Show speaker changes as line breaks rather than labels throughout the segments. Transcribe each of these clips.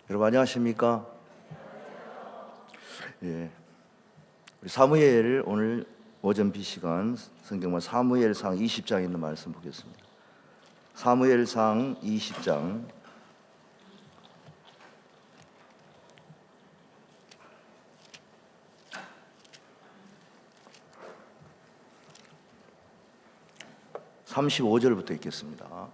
여러분 안녕하십니까? 예, 우리 사무엘 오늘 오전 비시간 성경만 사무엘상 20장에 있는 말씀 보겠습니다. 사무엘상 20장 35절부터 읽겠습니다.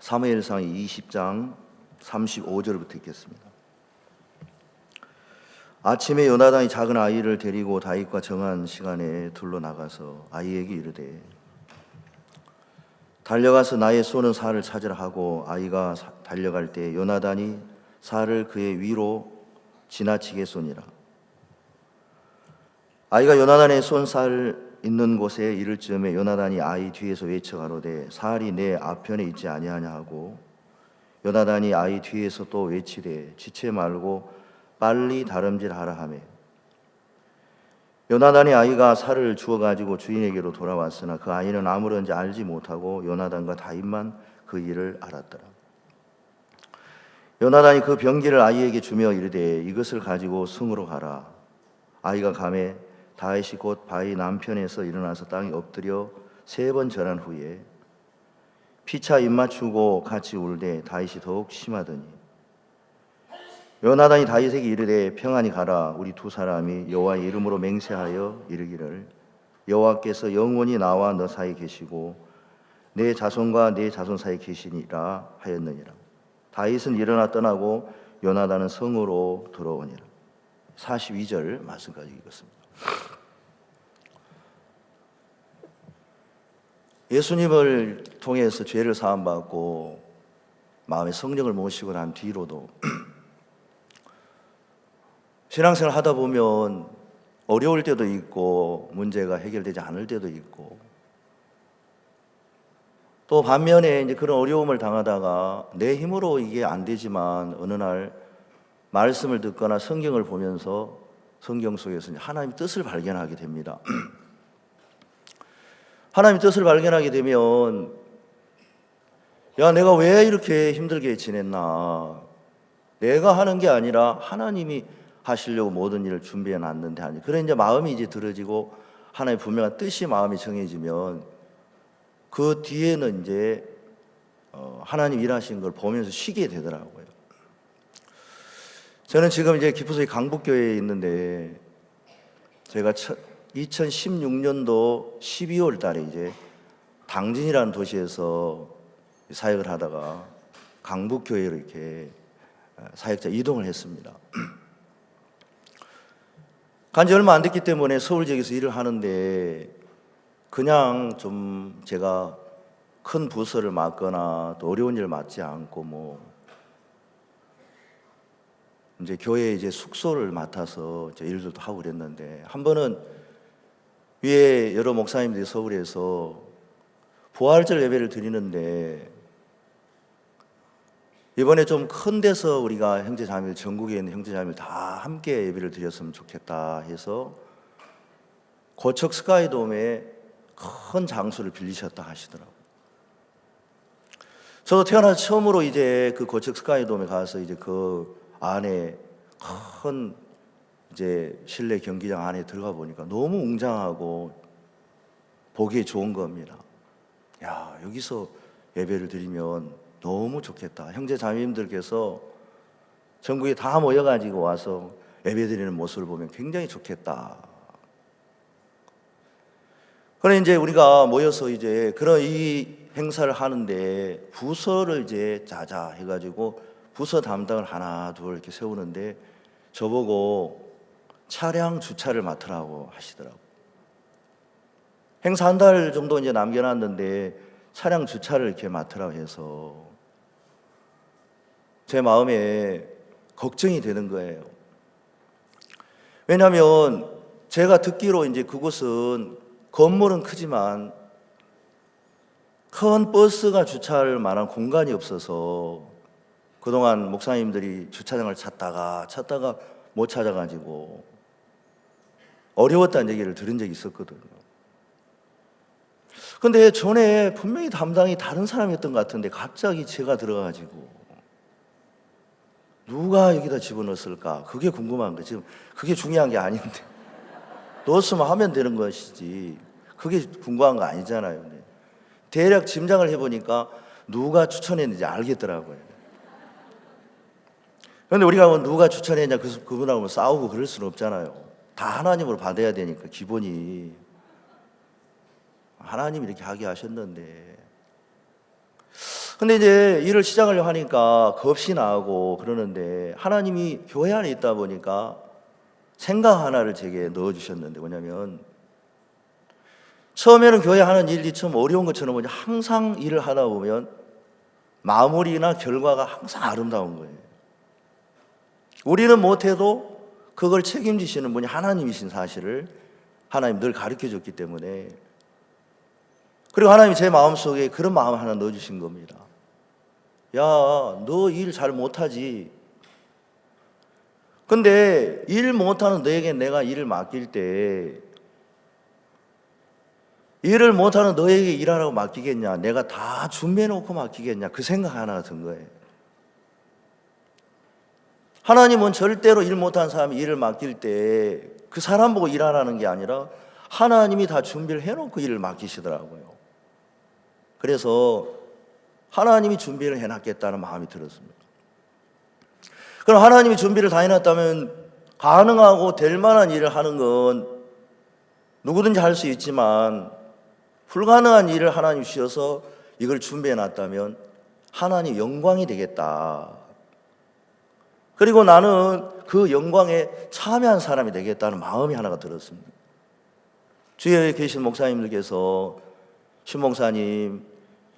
사무엘상 20장 35절부터 읽겠습니다. 아침에 요나단이 작은 아이를 데리고 다윗과 정한 시간에 둘러 나가서 아이에게 이르되 달려가서 나의 쏘는 살을 찾으라 하고 아이가 달려갈 때 요나단이 살을 그의 위로 지나치게 쏘니라. 아이가 요나단의 쏜 살 있는 곳에 이를 즈음에 요나단이 아이 뒤에서 외쳐 가로되 살이 내 앞편에 있지 아니하냐 하고 요나단이 아이 뒤에서 또 외치되 지체 말고 빨리 다름질하라 하매 요나단이 아이가 살을 주워 가지고 주인에게로 돌아왔으나 그 아이는 아무런지 알지 못하고 요나단과 다윗만 그 일을 알았더라. 요나단이 그 병기를 아이에게 주며 이르되 이것을 가지고 성으로 가라. 아이가 가매 다윗이 곧 바위 남편에서 일어나서 땅에 엎드려 3번 절한 후에 피차 입맞추고 같이 울되 다윗이 더욱 심하더니 요나단이 다윗에게 이르되 평안히 가라. 우리 두 사람이 여호와의 이름으로 맹세하여 이르기를 여호와께서 영원히 나와 너 사이에 계시고 내 자손과 내 자손 사이에 계시니라 하였느니라. 다윗은 일어나 떠나고 요나단은 성으로 들어오니라. 42절 말씀까지 읽었습니다. 예수님을 통해서 죄를 사함받고 마음에 성령을 모시고 난 뒤로도 신앙생활 하다 보면 어려울 때도 있고 문제가 해결되지 않을 때도 있고 또 반면에 이제 그런 어려움을 당하다가 내 힘으로 이게 안 되지만 어느 날 말씀을 듣거나 성경을 보면서 성경 속에서 하나님의 뜻을 발견하게 됩니다. 하나님의 뜻을 발견하게 되면 야, 내가 왜 이렇게 힘들게 지냈나? 내가 하는 게 아니라 하나님이 하시려고 모든 일을 준비해 놨는데 아니. 그래 이제 마음이 이제 들어지고 하나님의 분명한 뜻이 마음이 정해지면 그 뒤에는 이제 하나님 일하신 걸 보면서 쉬게 되더라고요. 저는 지금 이제 기프소의 강북교회에 있는데 제가 2016년도 12월 달에 이제 당진이라는 도시에서 사역을 하다가 강북교회로 이렇게 사역자 이동을 했습니다. 간지 얼마 안 됐기 때문에 서울 지역에서 일을 하는데 그냥 좀 제가 큰 부서를 맡거나 또 어려운 일을 맡지 않고 이제 교회 이제 숙소를 맡아서 이제 일들도 하고 그랬는데 한 번은 위에 여러 목사님들이 서울에서 부활절 예배를 드리는데 이번에 좀 큰 데서 우리가 형제자매들 전국에 있는 형제자매들 다 함께 예배를 드렸으면 좋겠다 해서 고척 스카이돔에 큰 장소를 빌리셨다 하시더라고요. 저도 태어나서 처음으로 이제 그 고척 스카이돔에 가서 이제 그 안에 큰 이제 실내 경기장 안에 들어가 보니까 너무 웅장하고 보기에 좋은 겁니다. 야, 여기서 예배를 드리면 너무 좋겠다. 형제 자매님들께서 전국에 다 모여가지고 와서 예배 드리는 모습을 보면 굉장히 좋겠다. 그래 이제 우리가 모여서 이제 그런 이 행사를 하는데 부서를 이제 자자 해가지고 부서 담당을 하나 둘 이렇게 세우는데 저보고 차량 주차를 맡으라고 하시더라고요. 행사 한 달 정도 이제 남겨놨는데 차량 주차를 이렇게 맡으라고 해서 제 마음에 걱정이 되는 거예요. 왜냐하면 제가 듣기로 이제 그곳은 건물은 크지만 큰 버스가 주차할 만한 공간이 없어서 그동안 목사님들이 주차장을 찾다가 못 찾아가지고 어려웠다는 얘기를 들은 적이 있었거든요. 근데 전에 분명히 담당이 다른 사람이었던 것 같은데 갑자기 제가 들어가지고 누가 여기다 집어넣었을까? 그게 궁금한 거예요. 지금 그게 중요한 게 아닌데 넣었으면 하면 되는 것이지 그게 궁금한 거 아니잖아요. 네. 대략 짐작을 해보니까 누가 추천했는지 알겠더라고요. 그런데 우리가 뭐 누가 추천했냐 그분하고 뭐 싸우고 그럴 수는 없잖아요. 다 하나님으로 받아야 되니까 기본이 하나님이 이렇게 하게 하셨는데, 근데 이제 일을 시작하려고 하니까 겁이 나고 그러는데 하나님이 교회 안에 있다 보니까 생각 하나를 제게 넣어주셨는데 뭐냐면, 처음에는 교회 하는 일이 참 어려운 것처럼 항상 일을 하다 보면 마무리나 결과가 항상 아름다운 거예요. 우리는 못해도 그걸 책임지시는 분이 하나님이신 사실을 하나님 늘 가르쳐 줬기 때문에, 그리고 하나님이 제 마음속에 그런 마음 하나 넣어주신 겁니다. 야, 너 일 잘 못하지. 근데 일 못하는 너에게 내가 일을 맡길 때 일을 못하는 너에게 일하라고 맡기겠냐? 내가 다 준비해놓고 맡기겠냐? 그 생각 하나가 든 거예요. 하나님은 절대로 일 못하는 사람이 일을 맡길 때 그 사람 보고 일하라는 게 아니라 하나님이 다 준비를 해놓고 일을 맡기시더라고요. 그래서 하나님이 준비를 해놨겠다는 마음이 들었습니다. 그럼 하나님이 준비를 다 해놨다면 가능하고 될 만한 일을 하는 건 누구든지 할 수 있지만, 불가능한 일을 하나님 주셔서 이걸 준비해놨다면 하나님 영광이 되겠다. 그리고 나는 그 영광에 참여한 사람이 되겠다는 마음이 하나가 들었습니다. 주위에 계신 목사님들께서 신 목사님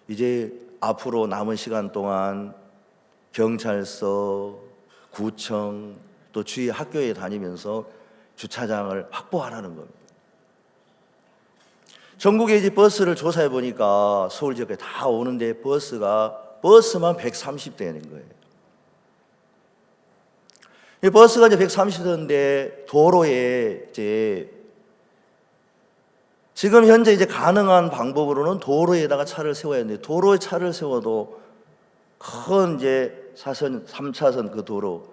이제 앞으로 남은 시간 동안 경찰서, 구청, 또 주위 학교에 다니면서 주차장을 확보하라는 겁니다. 전국에 이제 버스를 조사해 보니까 서울 지역에 다 오는데 버스만 130대인 거예요. 이 버스가 이제 130대인데 도로에 이제 지금 현재 이제 가능한 방법으로는 도로에다가 차를 세워야 하는데, 도로에 차를 세워도 큰 이제 3차선 그 도로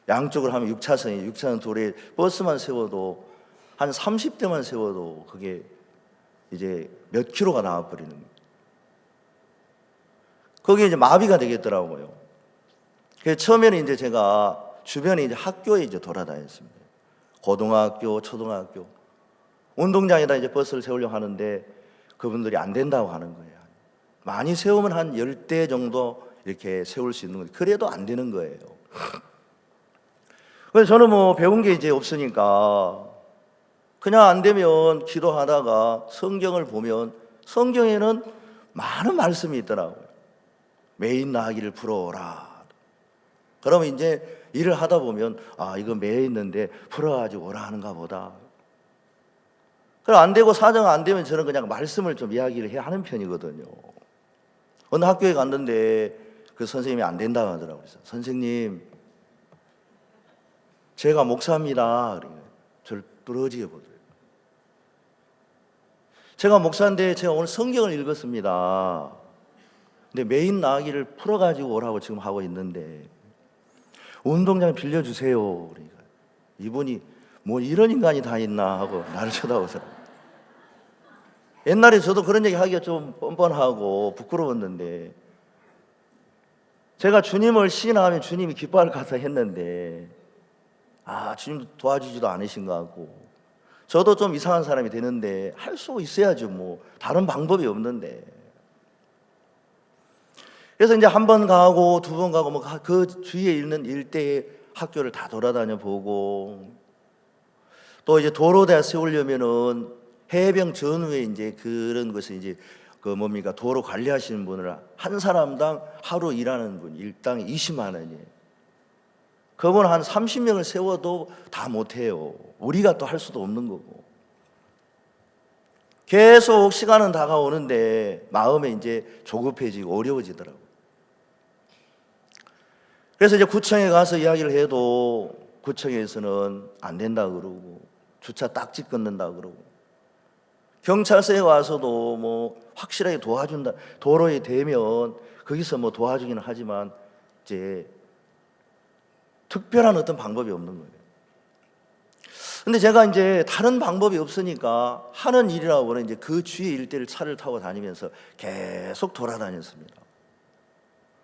양쪽으로 하면 6차선 도로에 버스만 세워도 한 30대만 세워도 그게 이제 몇 킬로가 나와버리는 거예요. 거기에 이제 마비가 되겠더라고요. 그래서 처음에는 이제 제가 주변에 이제 학교에 이제 돌아다녔습니다. 고등학교, 초등학교, 운동장에다 이제 버스를 세우려고 하는데 그분들이 안 된다고 하는 거예요. 많이 세우면 한 10대 정도 이렇게 세울 수 있는 건데 그래도 안 되는 거예요. 그래서 저는 뭐 배운 게 이제 없으니까 그냥 안 되면 기도하다가 성경을 보면 성경에는 많은 말씀이 있더라고요. 매인 나귀를 풀어오라. 그러면 이제 일을 하다 보면 이거 매여 있는데 풀어가지고 오라 하는가 보다. 그럼 안 되고 사정 안 되면 저는 그냥 말씀을 좀 이야기를 해야 하는 편이거든요. 어느 학교에 갔는데 그 선생님이 안 된다고 하더라고요. 그래서 선생님, 제가 목사입니다. 저를 부러지게 보더라고요. 제가 목사인데 제가 오늘 성경을 읽었습니다. 근데 매인 나귀를 풀어가지고 오라고 지금 하고 있는데 운동장 빌려주세요. 그러니까 이분이 뭐 이런 인간이 다 있나 하고 나를 쳐다보더라고요. 옛날에 저도 그런 얘기 하기가 좀 뻔뻔하고 부끄러웠는데 제가 주님을 시인하면 주님이 기뻐할 것 같아 했는데 주님도 도와주지도 않으신 것 같고 저도 좀 이상한 사람이 되는데 할 수 있어야죠. 뭐 다른 방법이 없는데. 그래서 이제 한 번 가고 두 번 가고 뭐 그 주위에 있는 일대의 학교를 다 돌아다녀 보고, 또 이제 도로대 세우려면은 해병 전후에 이제 그런 것을 이제 도로 관리하시는 분을 한 사람당 하루 일하는 분 일당 20만 원이에요. 그분 한 30명을 세워도 다 못해요. 우리가 또 할 수도 없는 거고. 계속 시간은 다가오는데 마음에 이제 조급해지고 어려워지더라고요. 그래서 이제 구청에 가서 이야기를 해도 구청에서는 안 된다 그러고 주차 딱지 끊는다 그러고 경찰서에 와서도 뭐 확실하게 도와준다, 도로에 대면 거기서 뭐 도와주기는 하지만 이제 특별한 어떤 방법이 없는 거예요. 근데 제가 이제 다른 방법이 없으니까 하는 일이라고는 이제 그 주위 일대를 차를 타고 다니면서 계속 돌아다녔습니다.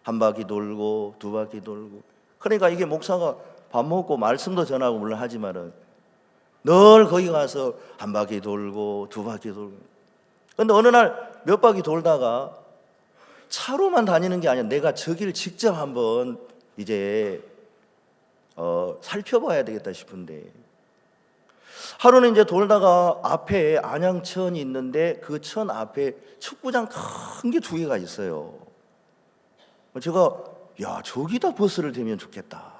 한 바퀴 돌고 두 바퀴 돌고. 그러니까 이게 목사가 밥 먹고 말씀도 전하고 물론 하지만은 늘 거기 가서 한 바퀴 돌고 두 바퀴 돌고. 근데 어느 날 몇 바퀴 돌다가 차로만 다니는 게 아니라 내가 저기를 직접 한번 이제 살펴봐야 되겠다 싶은데, 하루는 이제 돌다가 앞에 안양천이 있는데 그 천 앞에 축구장 큰 게 두 개가 있어요. 제가 야, 저기다 버스를 대면 좋겠다.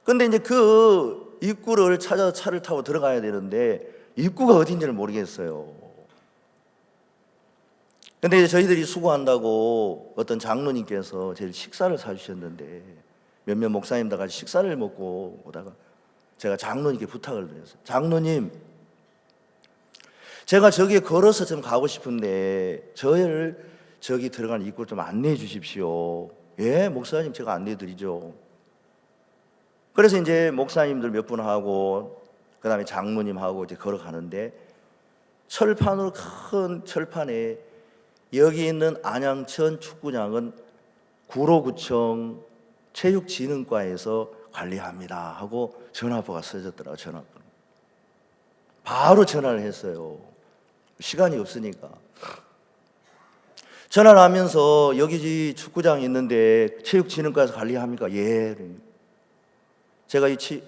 근데 이제 그 입구를 찾아서 차를 타고 들어가야 되는데 입구가 어딘지를 모르겠어요. 근데 이제 저희들이 수고한다고 어떤 장로님께서 제일 식사를 사주셨는데, 몇몇 목사님들 같이 식사를 먹고 오다가 제가 장로님께 부탁을 드렸어요. 장로님, 제가 저기에 걸어서 좀 가고 싶은데 저를 저기 들어가는 입구를 좀 안내해 주십시오. 예, 목사님, 제가 안내해 드리죠. 그래서 이제 목사님들 몇 분하고 그 다음에 장로님하고 이제 걸어가는데, 철판으로 큰 철판에 여기 있는 안양천 축구장은 구로구청 체육진흥과에서 관리합니다 하고 전화번호가 써졌더라고요. 전화번호. 바로 전화를 했어요. 시간이 없으니까. 전화를 하면서 여기 축구장이 있는데 체육진흥과에서 관리합니까? 예. 제가 여기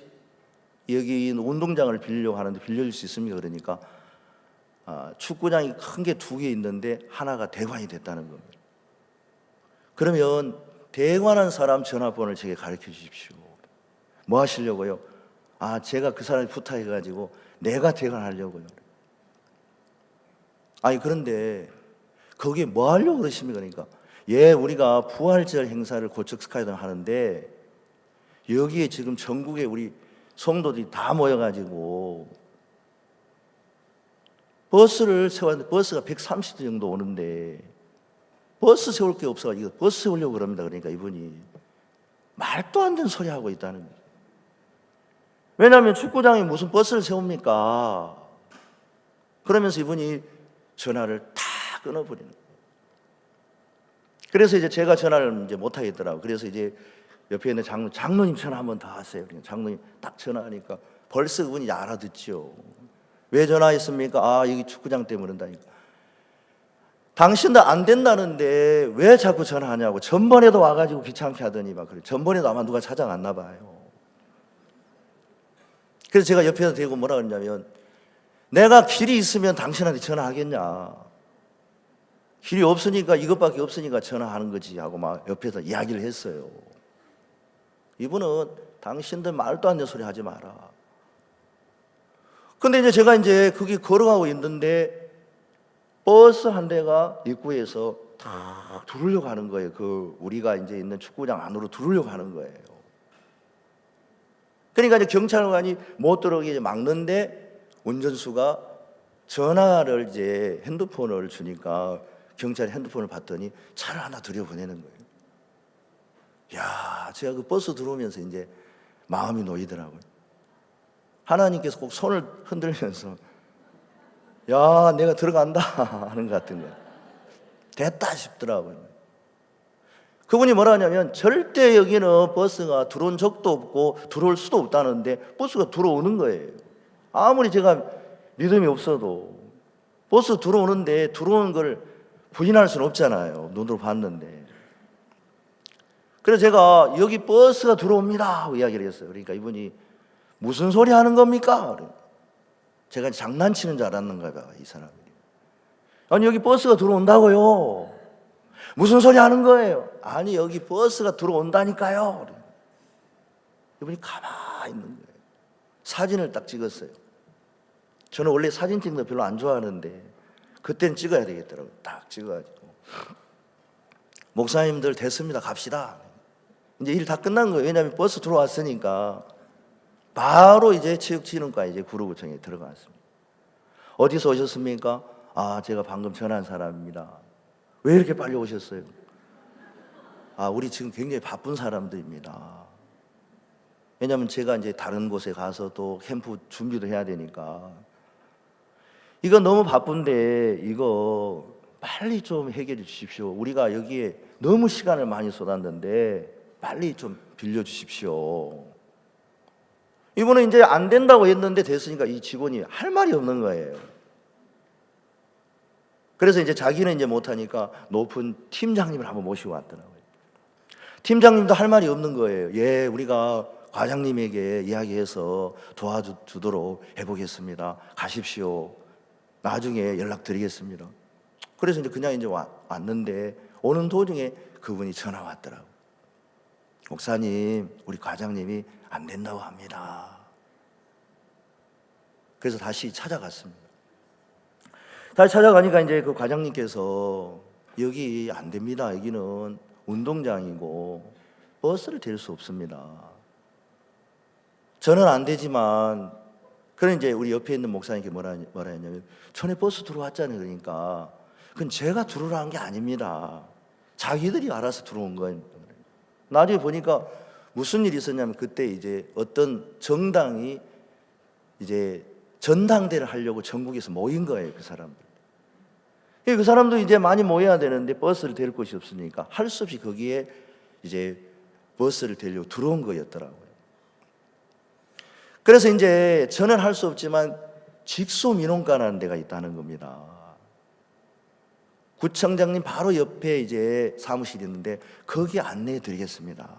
있는 운동장을 빌리려고 하는데 빌려줄 수 있습니까? 그러니까 축구장이 큰 게 두 개 있는데 하나가 대관이 됐다는 겁니다. 그러면 대관한 사람 전화번호를 제게 가르쳐 주십시오. 뭐 하시려고요? 제가 그 사람이 부탁해가지고 내가 대관하려고요. 아니, 그런데 거기에 뭐 하려고 그러십니까? 그러니까 예, 우리가 부활절 행사를 고척 스카이돔 하는데 여기에 지금 전국에 우리 성도들이 다 모여가지고 버스를 세웠는데 버스가 130대 정도 오는데 버스 세울 게 없어가지고 버스 세우려고 그럽니다. 그러니까 이분이 말도 안 되는 소리 하고 있다는 거예요. 왜냐하면 축구장에 무슨 버스를 세웁니까? 그러면서 이분이 전화를 다 끊어버리는 거예요. 그래서 이제 제가 전화를 이제 못 하겠더라고요. 그래서 이제 옆에 있는 장로님 전화 한번 더 하세요. 장로님 딱 전화하니까 벌써 그분이 알아듣죠. 왜 전화했습니까? 여기 축구장 때문에 그런다니까. 당신도 안 된다는데 왜 자꾸 전화하냐고. 전번에도 와가지고 귀찮게 하더니 막 그래. 전번에도 아마 누가 찾아갔나 봐요. 그래서 제가 옆에서 대고 뭐라 그러냐면, 내가 길이 있으면 당신한테 전화하겠냐. 길이 없으니까, 이것밖에 없으니까 전화하는 거지 하고 막 옆에서 이야기를 했어요. 이분은 당신들 말도 안 되는 소리 하지 마라. 근데 이제 제가 이제 거기 걸어가고 있는데 버스 한 대가 입구에서 다 들어오려고 하는 거예요. 우리가 이제 있는 축구장 안으로 들어오려고 하는 거예요. 그러니까 이제 경찰관이 못 들어오게 이제 막는데 운전수가 전화를 이제 핸드폰을 주니까 경찰이 핸드폰을 봤더니 차를 하나 들여보내는 거예요. 야, 제가 그 버스 들어오면서 이제 마음이 놓이더라고요. 하나님께서 꼭 손을 흔들면서 야, 내가 들어간다 하는 것 같은 거예요. 됐다 싶더라고요. 그분이 뭐라 하냐면, 절대 여기는 버스가 들어온 적도 없고 들어올 수도 없다는데 버스가 들어오는 거예요. 아무리 제가 믿음이 없어도 버스 들어오는데 들어오는 걸 부인할 수는 없잖아요. 눈으로 봤는데. 그래서 제가 여기 버스가 들어옵니다 하고 이야기를 했어요. 그러니까 이분이 무슨 소리 하는 겁니까? 제가 장난치는 줄 알았는가 봐요, 이 사람이. 아니, 여기 버스가 들어온다고요. 무슨 소리 하는 거예요? 아니, 여기 버스가 들어온다니까요. 이분이 가만히 있는 거예요. 사진을 딱 찍었어요. 저는 원래 사진 찍는 거 별로 안 좋아하는데 그때는 찍어야 되겠더라고요. 딱 찍어가지고, 목사님들 됐습니다, 갑시다. 이제 일 다 끝난 거예요. 왜냐하면 버스 들어왔으니까 바로 이제 체육진흥과 이제 구로구청에 들어갔습니다. 어디서 오셨습니까? 아, 제가 방금 전화한 사람입니다. 왜 이렇게 빨리 오셨어요? 아, 우리 지금 굉장히 바쁜 사람들입니다. 왜냐하면 제가 이제 다른 곳에 가서 또 캠프 준비도 해야 되니까. 이거 너무 바쁜데 이거 빨리 좀 해결해 주십시오. 우리가 여기에 너무 시간을 많이 쏟았는데 빨리 좀 빌려 주십시오. 이번에 이제 안 된다고 했는데 됐으니까 이 직원이 할 말이 없는 거예요. 그래서 이제 자기는 이제 못하니까 높은 팀장님을 한번 모시고 왔더라고요. 팀장님도 할 말이 없는 거예요. 예, 우리가 과장님에게 이야기해서 도와주도록 해보겠습니다. 가십시오. 나중에 연락드리겠습니다. 그래서 이제 그냥 이제 왔는데 오는 도중에 그분이 전화 왔더라고요. 목사님, 우리 과장님이 안 된다고 합니다. 그래서 다시 찾아갔습니다. 다시 찾아가니까 이제 그 과장님께서 여기 안 됩니다. 여기는 운동장이고 버스를 댈 수 없습니다. 저는 안 되지만, 그런 이제 우리 옆에 있는 목사님께 뭐라 했냐면, 전에 버스 들어왔잖아요. 그러니까 그건 제가 들어오라는 게 아닙니다. 자기들이 알아서 들어온 거예요. 나중에 보니까 무슨 일이 있었냐면, 그때 이제 어떤 정당이 이제 전당대를 하려고 전국에서 모인 거예요. 그 사람들. 그 사람도 이제 많이 모여야 되는데 버스를 댈 곳이 없으니까 할 수 없이 거기에 이제 버스를 대려고 들어온 거였더라고요. 그래서 이제 저는 할 수 없지만 직소민원과라는 데가 있다는 겁니다. 구청장님 바로 옆에 이제 사무실이 있는데 거기 안내해 드리겠습니다.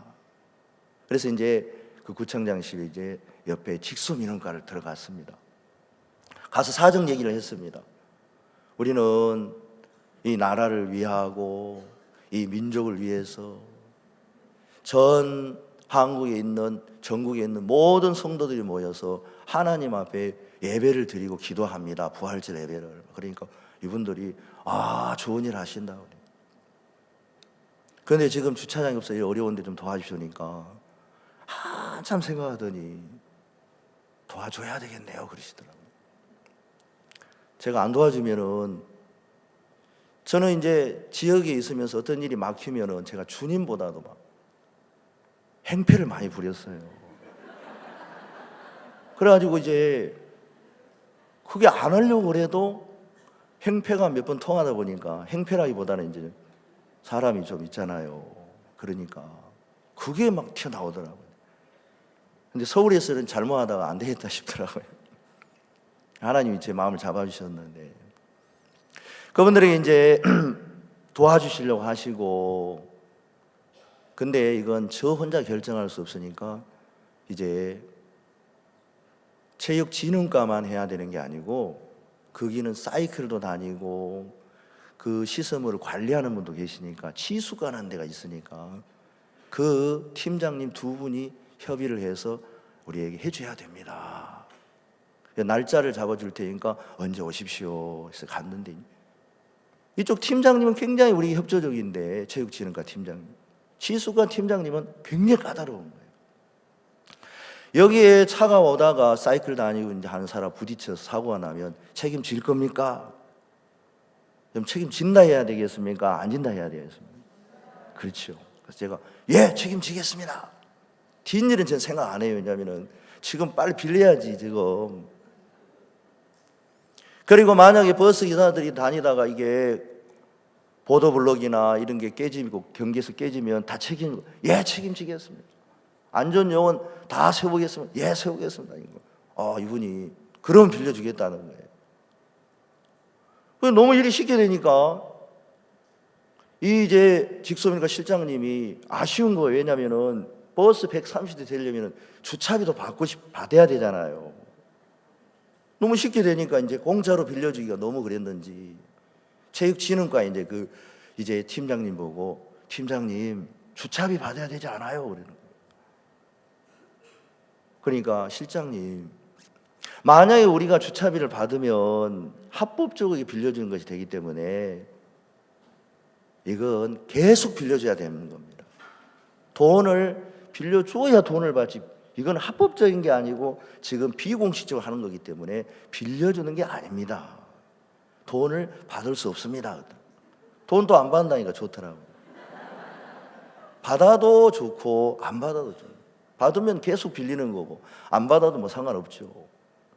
그래서 이제 그 구청장실에 이제 옆에 직소민원과를 들어갔습니다. 가서 사정 얘기를 했습니다. 우리는 이 나라를 위하고 이 민족을 위해서 전 한국에 있는, 전국에 있는 모든 성도들이 모여서 하나님 앞에 예배를 드리고 기도합니다. 부활절 예배를. 그러니까 이분들이 좋은 일 하신다. 그런데 지금 주차장이 없어요. 어려운데 좀 도와주시니까 한참 생각하더니 도와줘야 되겠네요. 그러시더라고요. 제가 안 도와주면은, 저는 이제 지역에 있으면서 어떤 일이 막히면은 제가 주님보다도 막 행패를 많이 부렸어요. 그래가지고 이제 그게 안 하려고 그래도 행패가 몇 번 통하다 보니까, 행패라기보다는 이제 사람이 좀 있잖아요. 그러니까 그게 막 튀어나오더라고요. 근데 서울에서는 잘못하다가 안 되겠다 싶더라고요. 하나님이 제 마음을 잡아주셨는데, 그분들에게 이제 도와주시려고 하시고, 근데 이건 저 혼자 결정할 수 없으니까 이제 체육진흥과만 해야 되는 게 아니고, 거기는 사이클도 다니고 그 시설물을 관리하는 분도 계시니까 치수관하는 데가 있으니까 그 팀장님 두 분이 협의를 해서 우리에게 해줘야 됩니다. 날짜를 잡아줄 테니까 언제 오십시오 해서 갔는데, 이쪽 팀장님은 굉장히 우리 협조적인데, 체육진흥과 팀장님, 치수관 팀장님은 굉장히 까다로운 거예요. 여기에 차가 오다가 사이클 다니고 이제 하는 사람 부딪혀서 사고가 나면 책임질 겁니까? 그럼 책임진다 해야 되겠습니까? 안 진다 해야 되겠습니까? 그렇죠. 그래서 제가 책임지겠습니다. 뒷일은 전 생각 안 해요. 왜냐하면 지금 빨리 빌려야지 지금. 그리고 만약에 버스 기사들이 다니다가 이게 보도블록이나 이런 게 깨지고 경계에서 깨지면 다 책임지겠습니다. 안전요원 다 세우겠습니다. 세우겠습니다. 이분이 그럼 빌려주겠다는 거예요. 너무 일이 쉽게 되니까 이제 직소민과 실장님이 아쉬운 거예요. 왜냐하면은 버스 130대 되려면 주차비도 받아야 되잖아요. 너무 쉽게 되니까 이제 공짜로 빌려주기가 너무 그랬는지, 체육진흥과 이제 팀장님 보고, 팀장님 주차비 받아야 되지 않아요? 그러는 거예요. 그러니까 실장님, 만약에 우리가 주차비를 받으면 합법적으로 빌려주는 것이 되기 때문에 이건 계속 빌려줘야 되는 겁니다. 돈을 빌려줘야 돈을 받지, 이건 합법적인 게 아니고 지금 비공식적으로 하는 거기 때문에 빌려주는 게 아닙니다. 돈을 받을 수 없습니다. 돈도 안 받는다니까 좋더라고. 받아도 좋고 안 받아도 좋고. 받으면 계속 빌리는 거고 안 받아도 뭐 상관없죠.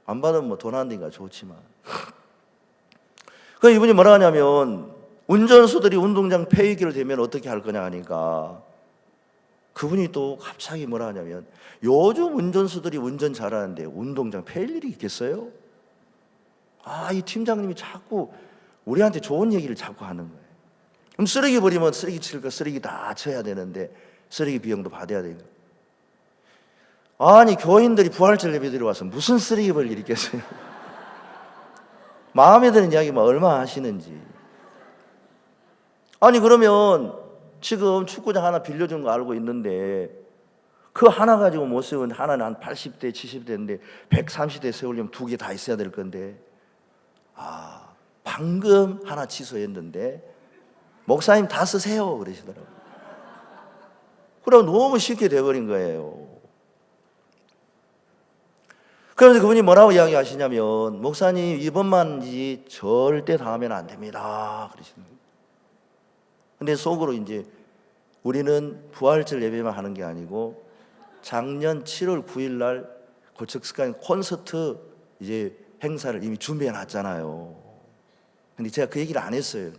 안 받으면 뭐 돈 안 되니까 좋지만. 그 이분이 뭐라 하냐면 운전수들이 운동장 폐기를 되면 어떻게 할 거냐 하니까 그분이 또 갑자기 뭐라 하냐면 요즘 운전수들이 운전 잘하는데 운동장 폐일 일이 있겠어요? 이 팀장님이 자꾸 우리한테 좋은 얘기를 자꾸 하는 거예요. 그럼 쓰레기 버리면 쓰레기 칠 거 쓰레기 다 쳐야 되는데 쓰레기 비용도 받아야 되는 거예요. 아니 교인들이 부활절 예배 들어와서 무슨 쓰레기 버릴 일이 있겠어요? 마음에 드는 이야기만 얼마나 하시는지. 아니 그러면 지금 축구장 하나 빌려준 거 알고 있는데 그 하나 가지고 못 세우는데 하나는 한 80대 70대인데 130대 세우려면 2개 다 있어야 될 건데 방금 하나 취소했는데 목사님 다 쓰세요 그러시더라고요. 그럼 너무 쉽게 돼버린 거예요. 그래서 그분이 뭐라고 이야기하시냐면 목사님 이번만이지 절대 당하면 안 됩니다 그러시는 거예요. 근데 속으로 이제 우리는 부활절 예배만 하는 게 아니고 작년 7월 9일 날 고척 스카이 콘서트 이제 행사를 이미 준비해 놨잖아요. 근데 제가 그 얘기를 안 했어요.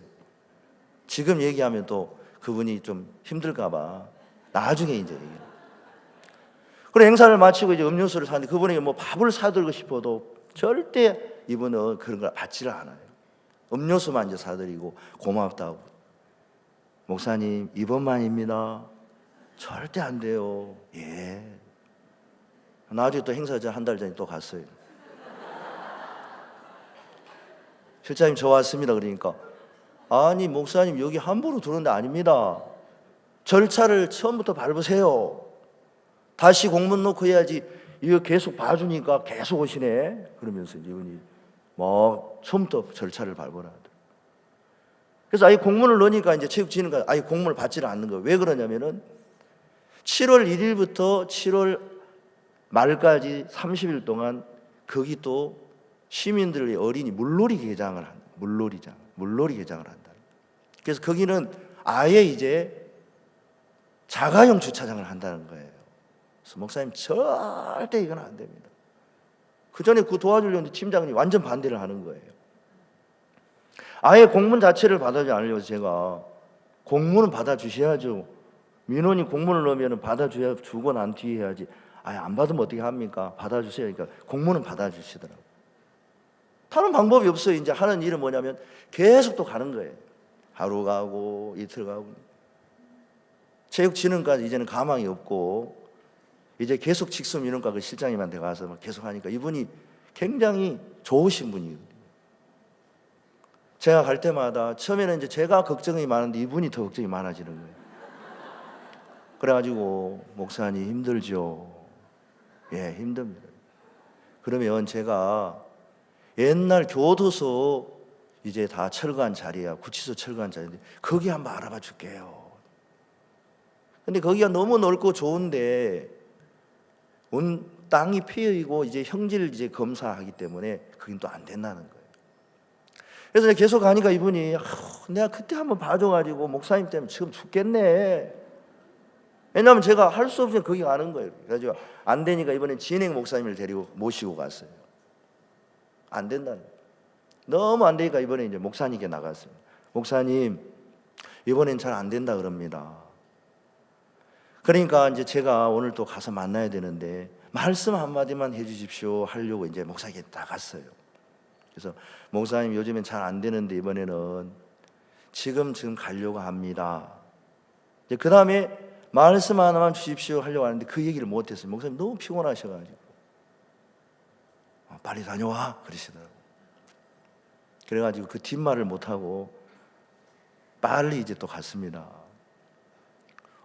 지금 얘기하면 또 그분이 좀 힘들까 봐 나중에 이제 얘기해요. 그래 행사를 마치고 이제 음료수를 사는데 그분에게 뭐 밥을 사드리고 싶어도 절대 이분은 그런 걸 받지를 않아요. 음료수만 이제 사드리고 고맙다고. 목사님 이번만입니다. 절대 안 돼요. 예. 나중에 또 행사 한 달 전에 또 갔어요. 실장님 저 왔습니다. 그러니까 아니 목사님 여기 함부로 들어오는 데 아닙니다. 절차를 처음부터 밟으세요. 다시 공문 넣고 해야지. 이거 계속 봐주니까 계속 오시네. 그러면서 이분이 막 처음부터 절차를 밟으라. 그래서 아예 공문을 넣으니까 이제 체육진흥가 아예 공문을 받지를 않는 거예요. 왜 그러냐면은 7월 1일부터 7월 말까지 30일 동안 거기 또 시민들의 어린이 물놀이 개장을 한다. 물놀이 개장을 한다. 그래서 거기는 아예 이제 자가용 주차장을 한다는 거예요. 그래서 목사님 절대 이건 안 됩니다. 그 전에 그 도와주려는데 팀장님이 완전 반대를 하는 거예요. 아예 공문 자체를 받아주지 않으려고 제가 공문은 받아주셔야죠. 민원이 공문을 넣으면 받아줘야 주고 난 뒤에 해야지. 아예 안 받으면 어떻게 합니까? 받아주세요. 그러니까 공문은 받아주시더라고요. 다른 방법이 없어요. 이제 하는 일은 뭐냐면 계속 또 가는 거예요. 하루 가고 이틀 가고. 체육진흥과는 이제는 가망이 없고 이제 계속 직수민원과 그 실장님한테 가서 막 계속 하니까 이분이 굉장히 좋으신 분이거든요. 제가 갈 때마다 처음에는 이제 제가 걱정이 많은데 이분이 더 걱정이 많아지는 거예요. 그래가지고 목사님 힘들죠. 예, 힘듭니다. 그러면 제가 옛날 교도소 이제 다 철거한 자리야. 구치소 철거한 자리인데 거기 한번 알아봐 줄게요. 근데 거기가 너무 넓고 좋은데 땅이 패이고 이제 형질 이제 검사하기 때문에 그긴 또 안 된다는 거예요. 그래서 계속 가니까 이분이 내가 그때 한번 봐줘가지고 목사님 때문에 지금 죽겠네. 왜냐하면 제가 할 수 없으면 거기 가는 거예요. 그래가지고 안 되니까 이번엔 진행 목사님을 데리고 모시고 갔어요. 안 된다는 거예요. 너무 안 되니까 이번에 이제 목사님께 나갔어요. 목사님 이번엔 잘 안 된다 그럽니다. 그러니까 이제 제가 오늘 또 가서 만나야 되는데 말씀 한마디만 해주십시오 하려고 이제 목사에게 나갔어요. 그래서 목사님 요즘엔 잘 안 되는데 이번에는 지금 가려고 합니다. 그 다음에 말씀 하나만 주십시오 하려고 하는데 그 얘기를 못했어요. 목사님 너무 피곤하셔가지고 빨리 다녀와 그러시더라고요. 그래가지고 그 뒷말을 못하고 빨리 이제 또 갔습니다.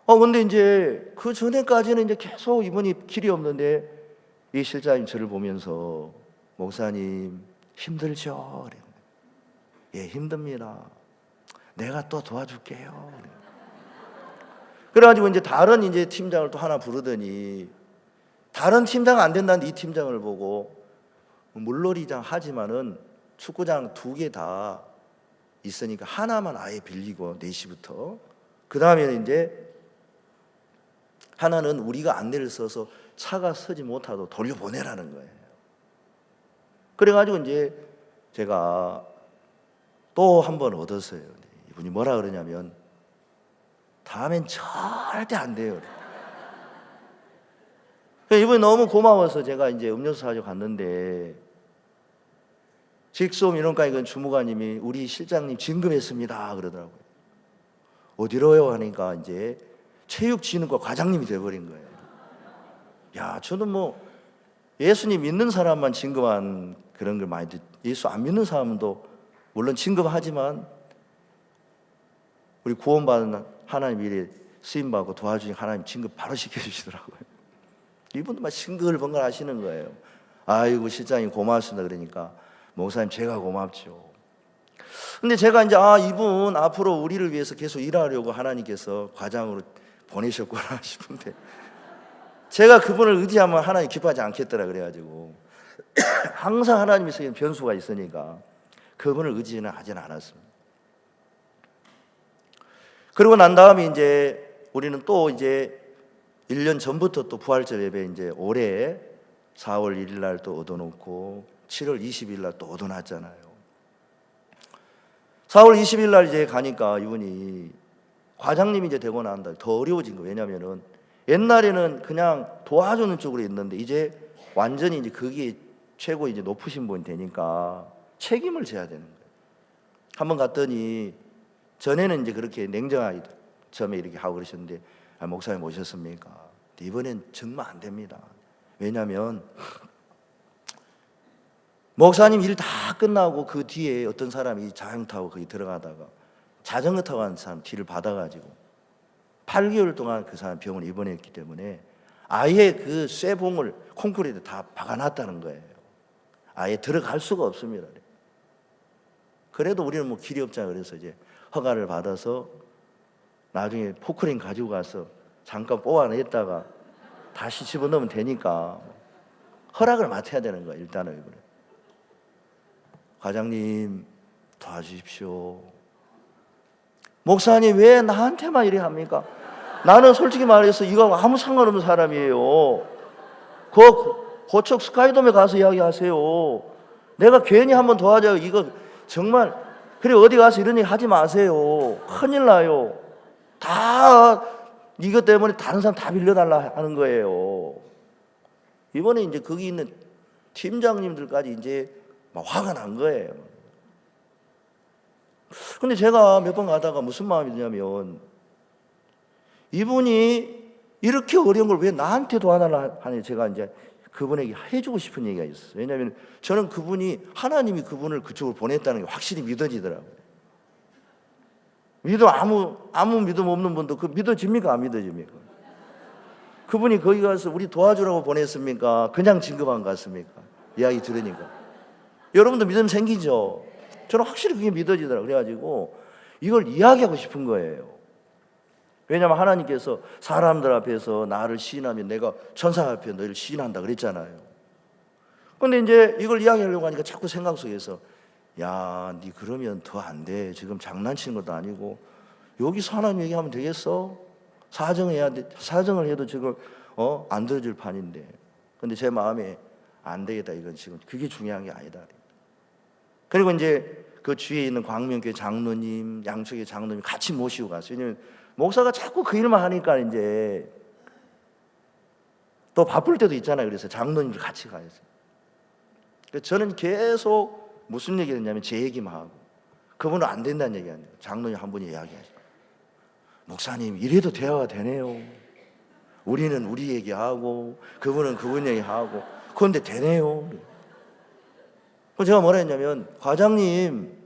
근데 이제 그 전에까지는 이제 계속 이분이 길이 없는데 이 실장님 저를 보면서 목사님 힘들죠? 예, 힘듭니다. 내가 또 도와줄게요. 그래가지고 이제 다른 이제 팀장을 또 하나 부르더니 다른 팀장 안 된다는데 이 팀장을 보고 물놀이장 하지만은 축구장 2개 다 있으니까 하나만 아예 빌리고 4시부터 그 다음에는 이제 하나는 우리가 안내를 써서 차가 서지 못하도록 돌려보내라는 거예요. 그래가지고 이제 제가 또 한 번 얻었어요. 이분이 뭐라 그러냐면 다음엔 절대 안 돼요. 이분이 너무 고마워서 제가 이제 음료수 사주고 갔는데 직속 민원과이건 주무관님이 우리 실장님 진급했습니다 그러더라고요. 어디로요 하니까 이제 체육진흥과 과장님이 돼버린 거예요. 야, 저는 뭐 예수님 믿는 사람만 진급한 그런 걸 많이 예수 안 믿는 사람도 물론 진급하지만 우리 구원받은 하나님 일에 쓰임받고 도와주신 하나님 진급 바로 시켜주시더라고요. 이분도 막 싱글벙글 하시는 거예요. 아이고 실장님 고맙습니다. 그러니까 목사님 제가 고맙죠. 근데 제가 이제 이분 앞으로 우리를 위해서 계속 일하려고 하나님께서 과장으로 보내셨구나 싶은데 제가 그분을 의지하면 하나님 기뻐하지 않겠더라 그래가지고 항상 하나님이 쓰이는 변수가 있으니까 그분을 의지는 하지는 않았습니다. 그리고 난 다음에 이제 우리는 또 이제 1년 전부터 또 부활절 예배 이제 올해 4월 1일 날 또 얻어놓고 7월 20일 날 또 얻어놨잖아요. 4월 20일 날 이제 가니까 이분이 과장님이 이제 되고 난 다음에 더 어려워진 거예요. 왜냐면은 옛날에는 그냥 도와주는 쪽으로 있는데 이제 완전히 이제 그게 최고 이제 높으신 분이 되니까 책임을 져야 되는 거예요. 한번 갔더니 전에는 이제 그렇게 냉정하게 처음에 이렇게 하고 그러셨는데 목사님 오셨습니까? 이번엔 정말 안 됩니다. 왜냐하면 목사님 일 다 끝나고 그 뒤에 어떤 사람이 자전거 타고 거기 들어가다가 자전거 타고 가는 사람 뒤를 받아가지고 8개월 동안 그 사람 병원에 입원했기 때문에 아예 그 쇠봉을 콘크리트에 다 박아놨다는 거예요. 아예 들어갈 수가 없습니다. 그래도 우리는 뭐 길이 없잖아요. 그래서 이제 허가를 받아서 나중에 포크레인 가지고 가서 잠깐 뽑아냈다가 다시 집어넣으면 되니까 허락을 맡아야 되는 거예요. 일단은 이번에 과장님 도와주십시오. 목사님 왜 나한테만 이래 합니까? 나는 솔직히 말해서 이거 아무 상관없는 사람이에요. 그 고척 스카이돔에 가서 이야기하세요. 내가 괜히 한번 도와줘요. 이거 정말 그래 어디 가서 이런 얘기 하지 마세요. 큰일 나요. 다 이것 때문에 다른 사람 다 빌려달라 하는 거예요. 이번에 이제 거기 있는 팀장님들까지 이제 막 화가 난 거예요. 근데 제가 몇 번 가다가 무슨 마음이 드냐면 이분이 이렇게 어려운 걸 왜 나한테 도와달라 하니 제가 이제 그분에게 해주고 싶은 얘기가 있어요. 왜냐하면 저는 그분이 하나님이 그분을 그쪽으로 보냈다는 게 확실히 믿어지더라고요. 아무 믿음 없는 분도 그 믿어집니까? 안 믿어집니까? 그분이 거기 가서 우리 도와주라고 보냈습니까? 그냥 진급한 것 같습니까? 이야기 들으니까 여러분도 믿음 생기죠? 저는 확실히 그게 믿어지더라고요. 그래가지고 이걸 이야기하고 싶은 거예요. 왜냐하면 하나님께서 사람들 앞에서 나를 시인하면 내가 천사 앞에 너희를 시인한다 그랬잖아요. 그런데 이제 이걸 이야기하려고 하니까 자꾸 생각 속에서 야, 니 그러면 더 안 돼. 지금 장난치는 것도 아니고 여기서 하나님 얘기하면 되겠어? 사정해야 돼. 사정을 해도 지금 안 들어줄 판인데. 근데 제 마음에 안 되겠다. 이건 지금 그게 중요한 게 아니다. 그리고 이제 그 주위에 있는 광명교회 장로님, 양초교회 장로님 같이 모시고 갔어요. 왜냐면 목사가 자꾸 그 일만 하니까 이제 또 바쁠 때도 있잖아요. 그래서 장로님들 같이 가야 돼요. 그래서 저는 계속 무슨 얘기를 했냐면 제 얘기만 하고 그분은 안 된다는 얘기 아니에요. 장로님 한 분이 이야기하시고 목사님 이래도 대화가 되네요. 우리는 우리 얘기하고 그분은 그분 얘기하고 그런데 되네요. 그래서 제가 뭐라 했냐면 과장님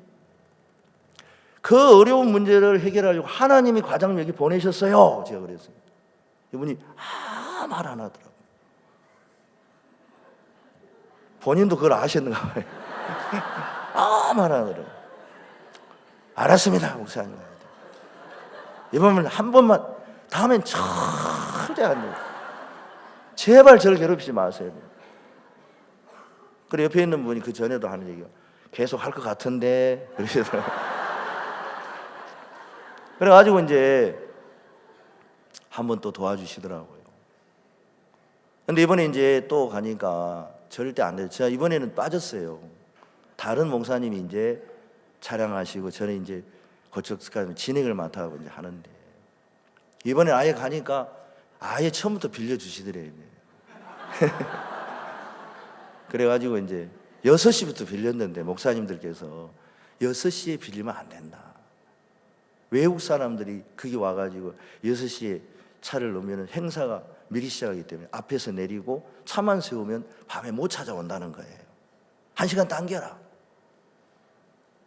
그 어려운 문제를 해결하려고 하나님이 과장님 여기 보내셨어요. 제가 그랬어요. 이분이 말 안 하더라고요. 본인도 그걸 아셨는가 봐요. 말 안 하더라고요. 알았습니다 목사님. 이번엔 한 번만 다음엔 절대 안 돼요. 제발 저를 괴롭히지 마세요. 그래 옆에 있는 분이 그 전에도 하는 얘기가 계속 할 것 같은데 그러시더라고요. 그래가지고 이제 한번 또 도와주시더라고요. 근데 이번에 이제 또 가니까 절대 안 돼요. 제가 이번에는 빠졌어요. 다른 목사님이 이제 촬영하시고 저는 이제 고척스카이 진행을 맡아서 이제 하는데 이번에 아예 가니까 아예 처음부터 빌려주시더래요. 그래가지고 이제 6시부터 빌렸는데 목사님들께서 6시에 빌리면 안 된다. 외국 사람들이 거기 와가지고 6시에 차를 놓으면 행사가 미리 시작하기 때문에 앞에서 내리고 차만 세우면 밤에 못 찾아온다는 거예요. 1시간 당겨라.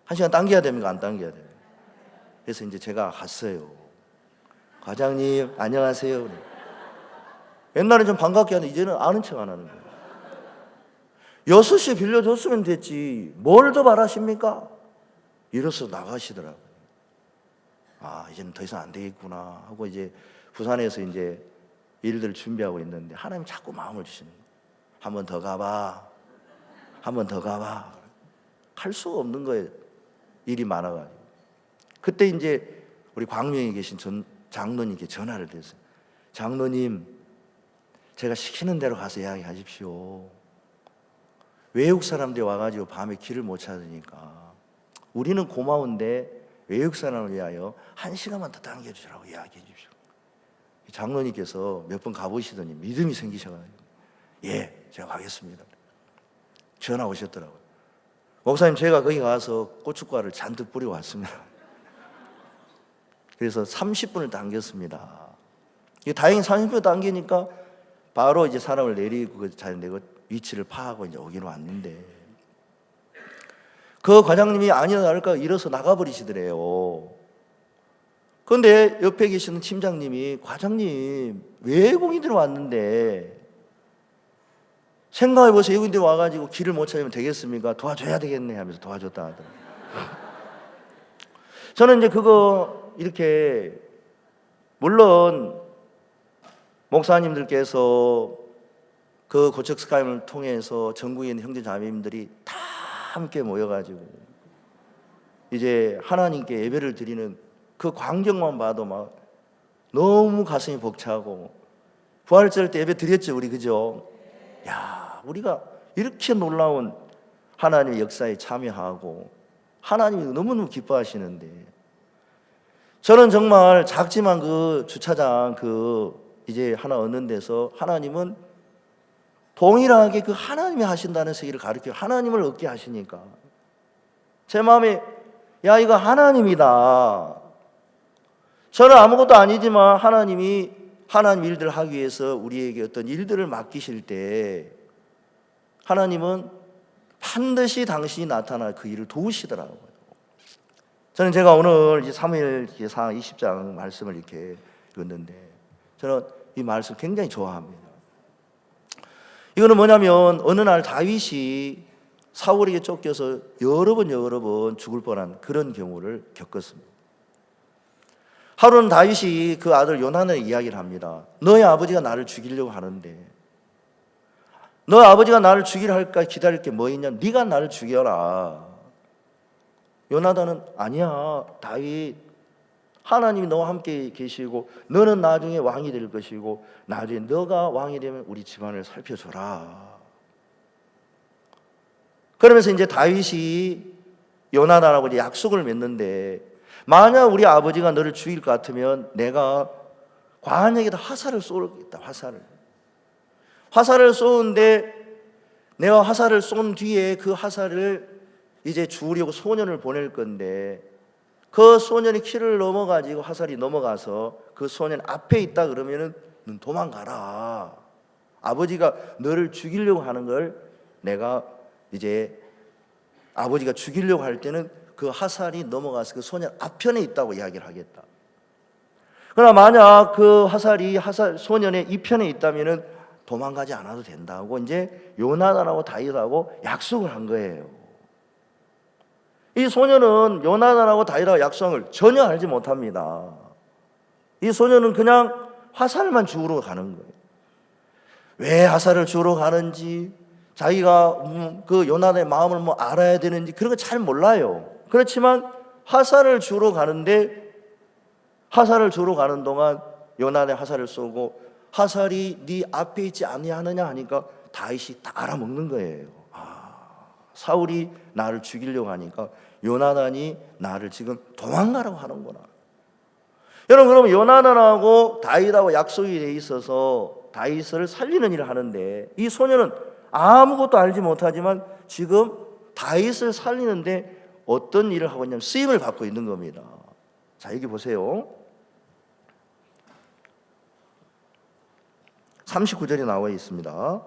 1시간 당겨야 됩니까? 안 당겨야 돼요? 그래서 이제 제가 갔어요. 과장님 안녕하세요. 옛날엔 좀 반갑게 하는데 이제는 아는 척 안 하는 거예요. 6시에 빌려줬으면 됐지 뭘 더 바라십니까? 이래서 나가시더라고요. 아 이제는 더 이상 안 되겠구나 하고 이제 부산에서 이제 일들 준비하고 있는데 하나님 자꾸 마음을 주시는 거예요. 한 번 더 가봐. 한 번 더 가봐. 갈 수가 없는 거예요. 일이 많아가지고. 그때 이제 우리 광명에 계신 장로님께 전화를 드렸어요. 장로님 제가 시키는 대로 가서 이야기하십시오. 외국 사람들이 와가지고 밤에 길을 못 찾으니까 우리는 고마운데 외국 사람을 위하여 1시간만 더 당겨주라고 이야기해 주십시오. 장로님께서 몇 번 가보시더니 믿음이 생기셔가지고 예 제가 가겠습니다. 전화 오셨더라고요. 목사님 제가 거기 가서 고춧가루를 잔뜩 뿌리고 왔습니다. 그래서 30분을 당겼습니다. 다행히 30분 당기니까 바로 이제 사람을 내리고 그 자리 내고 위치를 파악하고 이제 오기로 왔는데 그 과장님이 아니나 다를까 일어서 나가버리시더래요. 그런데 옆에 계시는 팀장님이 과장님 외국인들이 왔는데 생각해보세요. 외국인들이 와가지고 길을 못 찾으면 되겠습니까? 도와줘야 되겠네 하면서 도와줬다 하더라고요. 저는 이제 그거 이렇게 물론 목사님들께서 그 고척스카이를 통해서 전국에 있는 형제 자매님들이 다 함께 모여가지고 이제 하나님께 예배를 드리는 그 광경만 봐도 막 너무 가슴이 벅차고 부활절 때 예배 드렸죠 우리 그죠? 야 우리가 이렇게 놀라운 하나님의 역사에 참여하고 하나님이 너무너무 기뻐하시는데 저는 정말 작지만 그 주차장 그 이제 하나 얻는 데서 하나님은 동일하게 그 하나님이 하신다는 세계를 가르쳐 하나님을 얻게 하시니까 제 마음에 야 이거 하나님이다. 저는 아무것도 아니지만 하나님이 하나님 일들을 하기 위해서 우리에게 어떤 일들을 맡기실 때 하나님은 반드시 당신이 나타나 그 일을 도우시더라고요. 저는 제가 오늘 이제 사무엘상 20장 말씀을 이렇게 읽었는데 저는 이 말씀 굉장히 좋아합니다. 이거는 뭐냐면 어느 날 다윗이 사울에게 쫓겨서 여러 번 죽을 뻔한 그런 경우를 겪었습니다. 하루는 다윗이 그 아들 요나단에게 이야기를 합니다. 너의 아버지가 나를 죽이려고 하는데 너의 아버지가 나를 죽이려 할까 기다릴 게 뭐 있냐? 네가 나를 죽여라. 요나단은 아니야 다윗 하나님이 너와 함께 계시고 너는 나중에 왕이 될 것이고 나중에 너가 왕이 되면 우리 집안을 살펴줘라. 그러면서 이제 다윗이 요나단하고 이제 약속을 맺는데 만약 우리 아버지가 너를 죽일 것 같으면 내가 광야에다 화살을 쏘겠다. 화살을 쏘는데 내가 화살을 쏜 뒤에 그 화살을 이제 주우려고 소년을 보낼 건데 그 소년이 키를 넘어가지고 화살이 넘어가서 그 소년 앞에 있다 그러면은 넌 도망가라. 아버지가 너를 죽이려고 하는 걸 내가 이제 아버지가 죽이려고 할 때는 그 화살이 넘어가서 그 소년 앞편에 있다고 이야기를 하겠다. 그러나 만약 그 화살이 소년의 이편에 있다면은 도망가지 않아도 된다고 이제 요나단하고 다윗하고 약속을 한 거예요. 이 소년은 요나단하고 다윗하고 약속을 전혀 알지 못합니다. 이 소년은 그냥 화살만 주우러 가는 거예요. 왜 하사를 주러 가는지, 자기가 그 요나단의 마음을 뭐 알아야 되는지 그런 거 잘 몰라요. 그렇지만 하사를 주러 가는데, 하사를 주러 가는 동안 요나단의 하사를 쏘고 하살이 네 앞에 있지 아니하느냐 하니까 다윗이 다 알아먹는 거예요. 사울이 나를 죽이려고 하니까 요나단이 나를 지금 도망가라고 하는구나. 여러분, 그러면 요나단하고 다윗하고 약속이 돼 있어서 다윗을 살리는 일을 하는데, 이 소년은 아무것도 알지 못하지만 지금 다윗을 살리는데 어떤 일을 하고 있냐면 쓰임을 받고 있는 겁니다. 자, 여기 보세요. 39절에 나와 있습니다.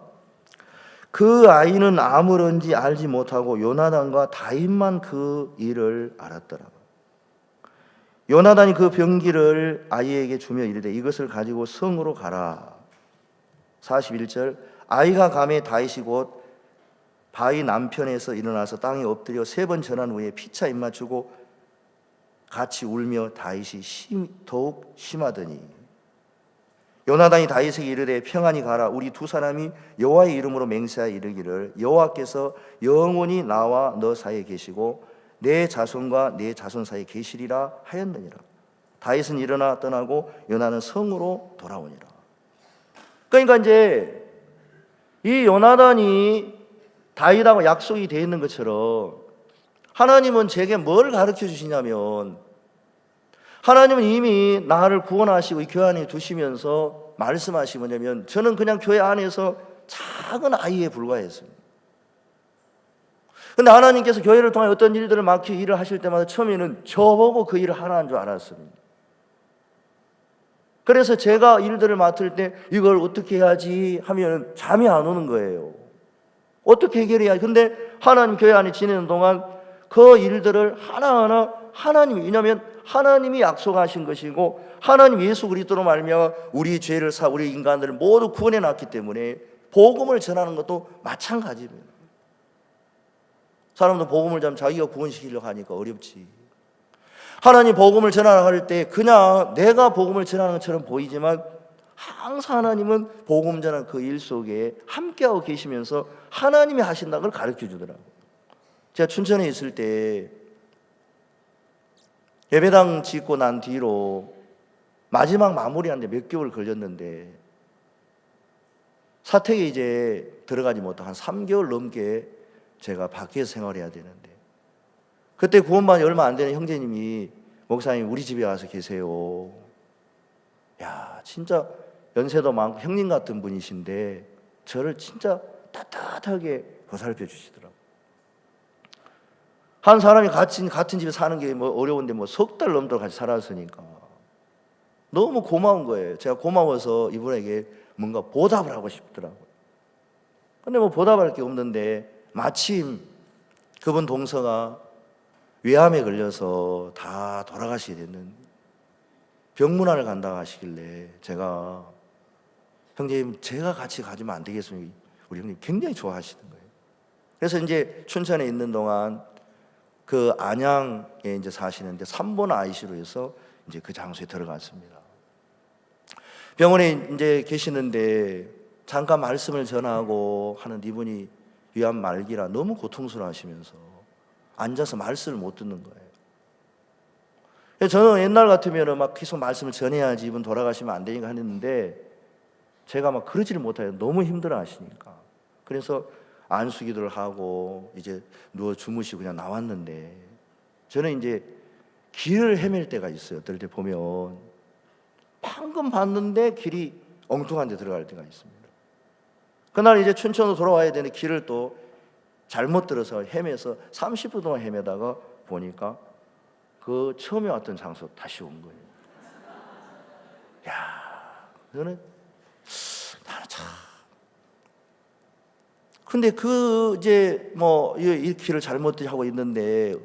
그 아이는 아무런지 알지 못하고 요나단과 다윗만 그 일을 알았더라. 요나단이 그 병기를 아이에게 주며 이르되 이것을 가지고 성으로 가라. 41절, 아이가 가매 다윗이 곧 바위 남편에서 일어나서 땅에 엎드려 3번 전한 후에 피차 입맞추고 같이 울며 다윗이 더욱 심하더니 요나단이 다윗에게 이르되 평안히 가라. 우리 두 사람이 여호와의 이름으로 맹세하여 이르기를 여호와께서 영원히 나와 너 사이에 계시고 내 자손과 내 자손 사이에 계시리라 하였느니라. 다윗은 일어나 떠나고 요나단은 성으로 돌아오니라. 그러니까 이제 이 요나단이 다윗하고 약속이 되어 있는 것처럼 하나님은 제게 뭘 가르쳐 주시냐면, 하나님은 이미 나를 구원하시고 이 교회 안에 두시면서 말씀하시기 뭐냐면, 저는 그냥 교회 안에서 작은 아이에 불과했습니다. 근데 하나님께서 교회를 통해 어떤 일들을 맡기 일을 하실 때마다 처음에는 저보고 그 일을 하라는 줄 알았습니다. 그래서 제가 일들을 맡을 때 이걸 어떻게 해야지 하면 잠이 안 오는 거예요. 어떻게 해결해야. 근데 하나님 교회 안에 지내는 동안 그 일들을 하나하나 하나님이, 왜냐하면 하나님이 약속하신 것이고 하나님 예수 그리스도로 말미암아 우리 죄를 우리 인간들을 모두 구원해 놨기 때문에 복음을 전하는 것도 마찬가지입니다. 사람도 복음을 전하면 자기가 구원시키려고 하니까 어렵지. 하나님 복음을 전하할 때 그냥 내가 복음을 전하는 것처럼 보이지만 항상 하나님은 복음 전하는 그 일 속에 함께하고 계시면서 하나님이 하신다는 걸 가르쳐 주더라고요. 제가 춘천에 있을 때 예배당 짓고 난 뒤로 마지막 마무리하는데 몇 개월 걸렸는데, 사택에 이제 들어가지 못하고 한 3개월 넘게 제가 밖에서 생활해야 되는데, 그때 구원받이 얼마 안 되는 형제님이 목사님 우리 집에 와서 계세요. 야, 진짜 연세도 많고 형님 같은 분이신데 저를 진짜 따뜻하게 보살펴 주시더라고요. 한 사람이 같은 집에 사는 게 뭐 어려운데 뭐 3달 넘도록 같이 살았으니까 너무 고마운 거예요. 제가 고마워서 이분에게 뭔가 보답을 하고 싶더라고요. 근데 뭐 보답할 게 없는데 마침 그분 동서가 위암에 걸려서 다 돌아가시게 됐는, 병문안을 간다고 하시길래 제가 형님 제가 같이 가지면 안 되겠습니까? 우리 형님 굉장히 좋아하시는 거예요. 그래서 이제 춘천에 있는 동안 그 안양에 이제 사시는데 3번 IC로 해서 이제 그 장소에 들어갔습니다. 병원에 이제 계시는데 잠깐 말씀을 전하고 하는 이분이 위암 말기라 너무 고통스러워하시면서 앉아서 말씀을 못 듣는 거예요. 저는 옛날 같으면 막 계속 말씀을 전해야지 이분 돌아가시면 안 되니까 했는데 제가 막 그러지를 못해요. 너무 힘들어 하시니까. 그래서 안수기도를 하고 이제 누워 주무시고 그냥 나왔는데, 저는 이제 길을 헤맬 때가 있어요. 어떨 때 보면 방금 봤는데 길이 엉뚱한 데 들어갈 때가 있습니다. 그날 이제 춘천으로 돌아와야 되는 길을 또 잘못 들어서 헤매서 30분 동안 헤매다가 보니까 그 처음에 왔던 장소 다시 온 거예요. 야, 그거는 나는 참. 근데 그 이제 뭐 이 길을 잘못 하고 있는데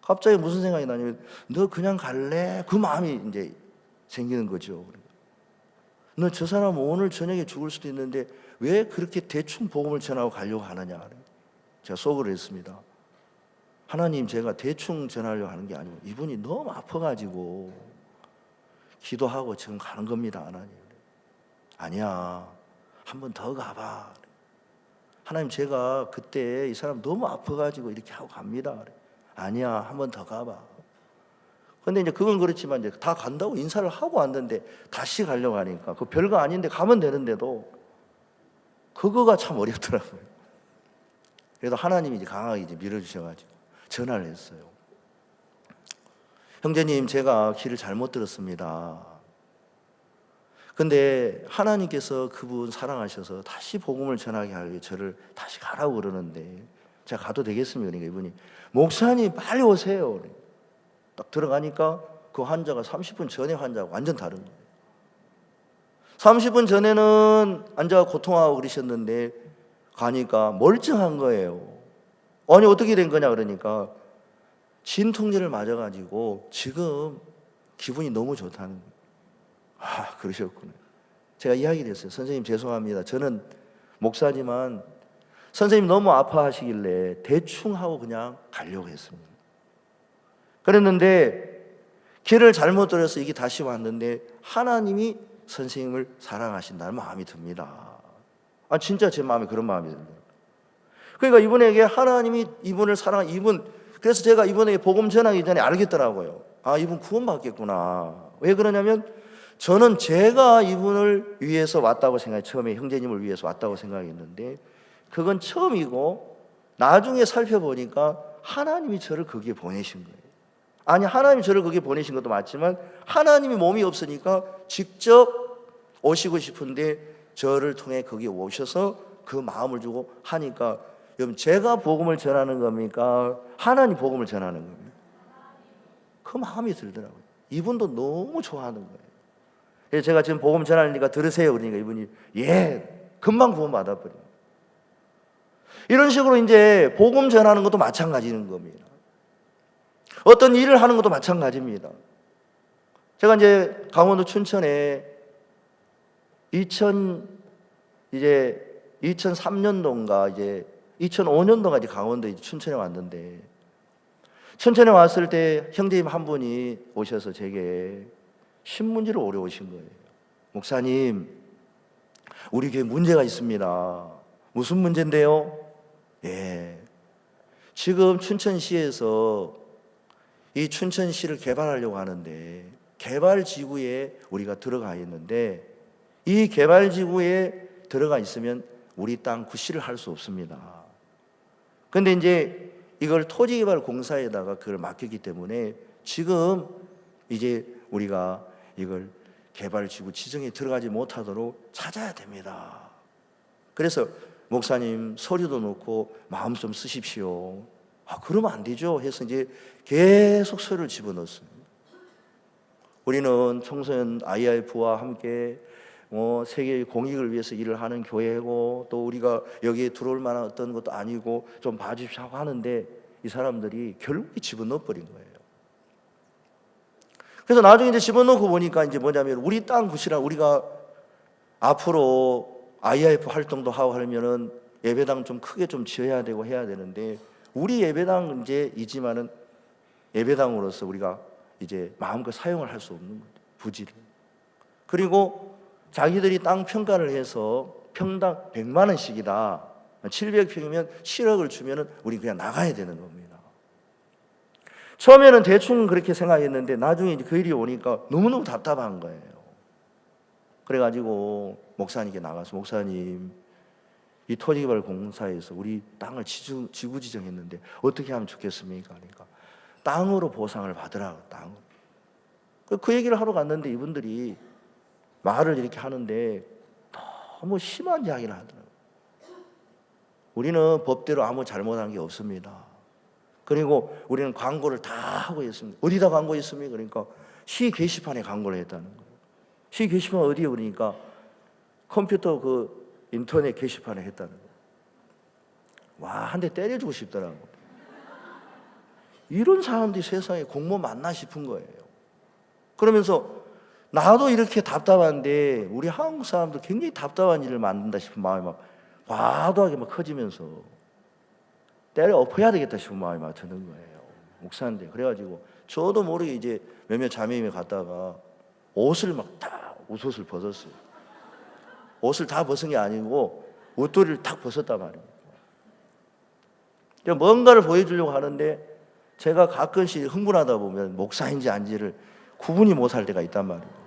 갑자기 무슨 생각이 나냐면 너 그냥 갈래? 그 마음이 이제 생기는 거죠. 너 저 사람 오늘 저녁에 죽을 수도 있는데 왜 그렇게 대충 복음을 전하고 가려고 하느냐. 제가 속으로 했습니다. 하나님, 제가 대충 전하려고 하는 게 아니고 이분이 너무 아파가지고 기도하고 지금 가는 겁니다. 하나님. 아니야, 한 번 더 가봐. 하나님, 제가 그때 이 사람 너무 아파가지고 이렇게 하고 갑니다. 아니야, 한 번 더 가봐. 근데 이제 그건 그렇지만 이제 다 간다고 인사를 하고 왔는데 다시 가려고 하니까 그 별거 아닌데 가면 되는데도 그거가 참 어렵더라고요. 그래도 하나님이 이제 강하게 이제 밀어주셔가지고 전화를 했어요. 형제님, 제가 길을 잘못 들었습니다. 근데 하나님께서 그분 사랑하셔서 다시 복음을 전하게 하기 위해 저를 다시 가라고 그러는데 제가 가도 되겠습니까? 그러니까 이분이, 목사님 빨리 오세요. 딱 들어가니까 그 환자가 30분 전에 환자하고 완전 다른 거예요. 30분 전에는 환자가 고통하고 그러셨는데 가니까 멀쩡한 거예요. 아니, 어떻게 된 거냐 그러니까 진통제를 맞아가지고 지금 기분이 너무 좋다는 거예요. 아, 그러셨구나. 제가 이야기를 했어요. 선생님, 죄송합니다. 저는 목사지만 선생님 너무 아파하시길래 대충 하고 그냥 가려고 했습니다. 그랬는데 길을 잘못 들어서 이게 다시 왔는데 하나님이 선생님을 사랑하신다는 마음이 듭니다. 아, 진짜 제 마음에 그런 마음이 듭니다. 그러니까 이분에게 하나님이 이분을 사랑한 이분, 그래서 제가 이분에게 복음 전하기 전에 알겠더라고요. 아, 이분 구원받겠구나. 왜 그러냐면 저는 제가 이분을 위해서 왔다고 생각해요. 처음에 형제님을 위해서 왔다고 생각했는데 그건 처음이고 나중에 살펴보니까 하나님이 저를 거기에 보내신 거예요. 아니, 하나님이 저를 거기에 보내신 것도 맞지만 하나님이 몸이 없으니까 직접 오시고 싶은데 저를 통해 거기에 오셔서 그 마음을 주고 하니까, 여러분, 제가 복음을 전하는 겁니까? 하나님 복음을 전하는 겁니까? 그 마음이 들더라고요. 이분도 너무 좋아하는 거예요. 그래서 제가 지금 복음 전하니까 들으세요 그러니까 이분이 예, 금방 구원 받아버려요. 이런 식으로 이제 복음 전하는 것도 마찬가지인 겁니다. 어떤 일을 하는 것도 마찬가지입니다. 제가 이제 강원도 춘천에 2003년도인가 이제 2005년도가 이제 강원도 이제 춘천에 왔는데, 춘천에 왔을 때 형제님 한 분이 오셔서 제게 신문지를 오래 오신 거예요. 목사님, 우리 교회 문제가 있습니다. 무슨 문제인데요? 예, 지금 춘천시에서 이 춘천시를 개발하려고 하는데 개발지구에 우리가 들어가 있는데 이 개발지구에 들어가 있으면 우리 땅 구실을 할 수 없습니다. 그런데 이제 이걸 토지개발공사에다가 그걸 맡겼기 때문에 지금 이제 우리가 이걸 개발지구 지정에 들어가지 못하도록 찾아야 됩니다. 그래서 목사님 서류도 넣고 마음 좀 쓰십시오. 아, 그러면 안 되죠 해서 이제 계속 서류를 집어넣었어요. 우리는 청소년 IIF와 함께 세계의 공익을 위해서 일을 하는 교회고 또 우리가 여기에 들어올 만한 어떤 것도 아니고 좀 봐주십시오 하고 하는데 이 사람들이 결국에 집어넣어버린 거예요. 그래서 나중에 이제 집어넣고 보니까 이제 뭐냐면 우리 땅 구실하 우리가 앞으로 IIF 활동도 하고 하려면은 예배당 좀 크게 좀 지어야 되고 해야 되는데 우리 예배당 이제 이지만은 예배당으로서 우리가 이제 마음껏 사용을 할 수 없는 거죠. 부지를. 그리고 자기들이 땅 평가를 해서 평당 100만 원씩이다. 700평이면 7억을 주면은 우리 그냥 나가야 되는 겁니다. 처음에는 대충 그렇게 생각했는데 나중에 이제 그 일이 오니까 너무너무 답답한 거예요. 그래가지고 목사님께 나가서 목사님, 이 토지개발공사에서 우리 땅을 지구 지정했는데 어떻게 하면 좋겠습니까? 그러니까 땅으로 보상을 받으라고. 땅으로. 그 얘기를 하러 갔는데 이분들이 말을 이렇게 하는데 너무 심한 이야기를 하더라고요. 우리는 법대로 아무 잘못한 게 없습니다. 그리고 우리는 광고를 다 하고 있습니다. 어디다 광고했습니까? 그러니까 시 게시판에 광고를 했다는 거예요. 시 게시판 어디에? 그러니까 컴퓨터 그 인터넷 게시판에 했다는 거예요. 와, 한 대 때려주고 싶더라고요. 이런 사람들이 세상에 공무원 맞나 싶은 거예요. 그러면서 나도 이렇게 답답한데 우리 한국 사람도 굉장히 답답한 일을 만든다 싶은 마음이 막 과도하게 막 커지면서 때려 엎어야 되겠다 싶은 마음이 막 드는 거예요. 목사인데. 그래가지고 저도 모르게 이제 몇몇 자매님에 갔다가 옷을 막 다 옷을 벗었어요. 옷을 다 벗은 게 아니고 옷도리를 탁 벗었단 말입니다. 뭔가를 보여주려고 하는데 제가 가끔씩 흥분하다 보면 목사인지 아닌지를 구분이 못할 때가 있단 말이에요.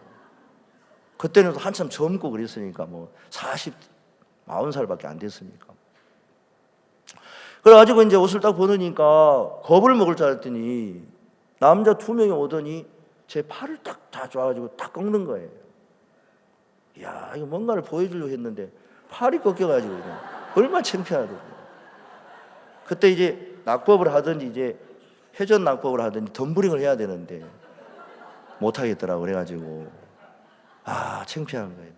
그때는 한참 젊고 그랬으니까 뭐 40살밖에 안 됐으니까. 그래가지고 이제 옷을 딱 벗으니까 겁을 먹을 줄 알았더니 남자 2명이 오더니 제 팔을 딱 다 줘가지고 딱 꺾는 거예요. 이야, 이거 뭔가를 보여주려고 했는데 팔이 꺾여가지고 그냥 얼마나 창피하더라고요. 그때 이제 낙법을 하든지 이제 회전 낙법을 하든지 덤블링을 해야 되는데 못하겠더라고. 그래가지고 창피한 거예요.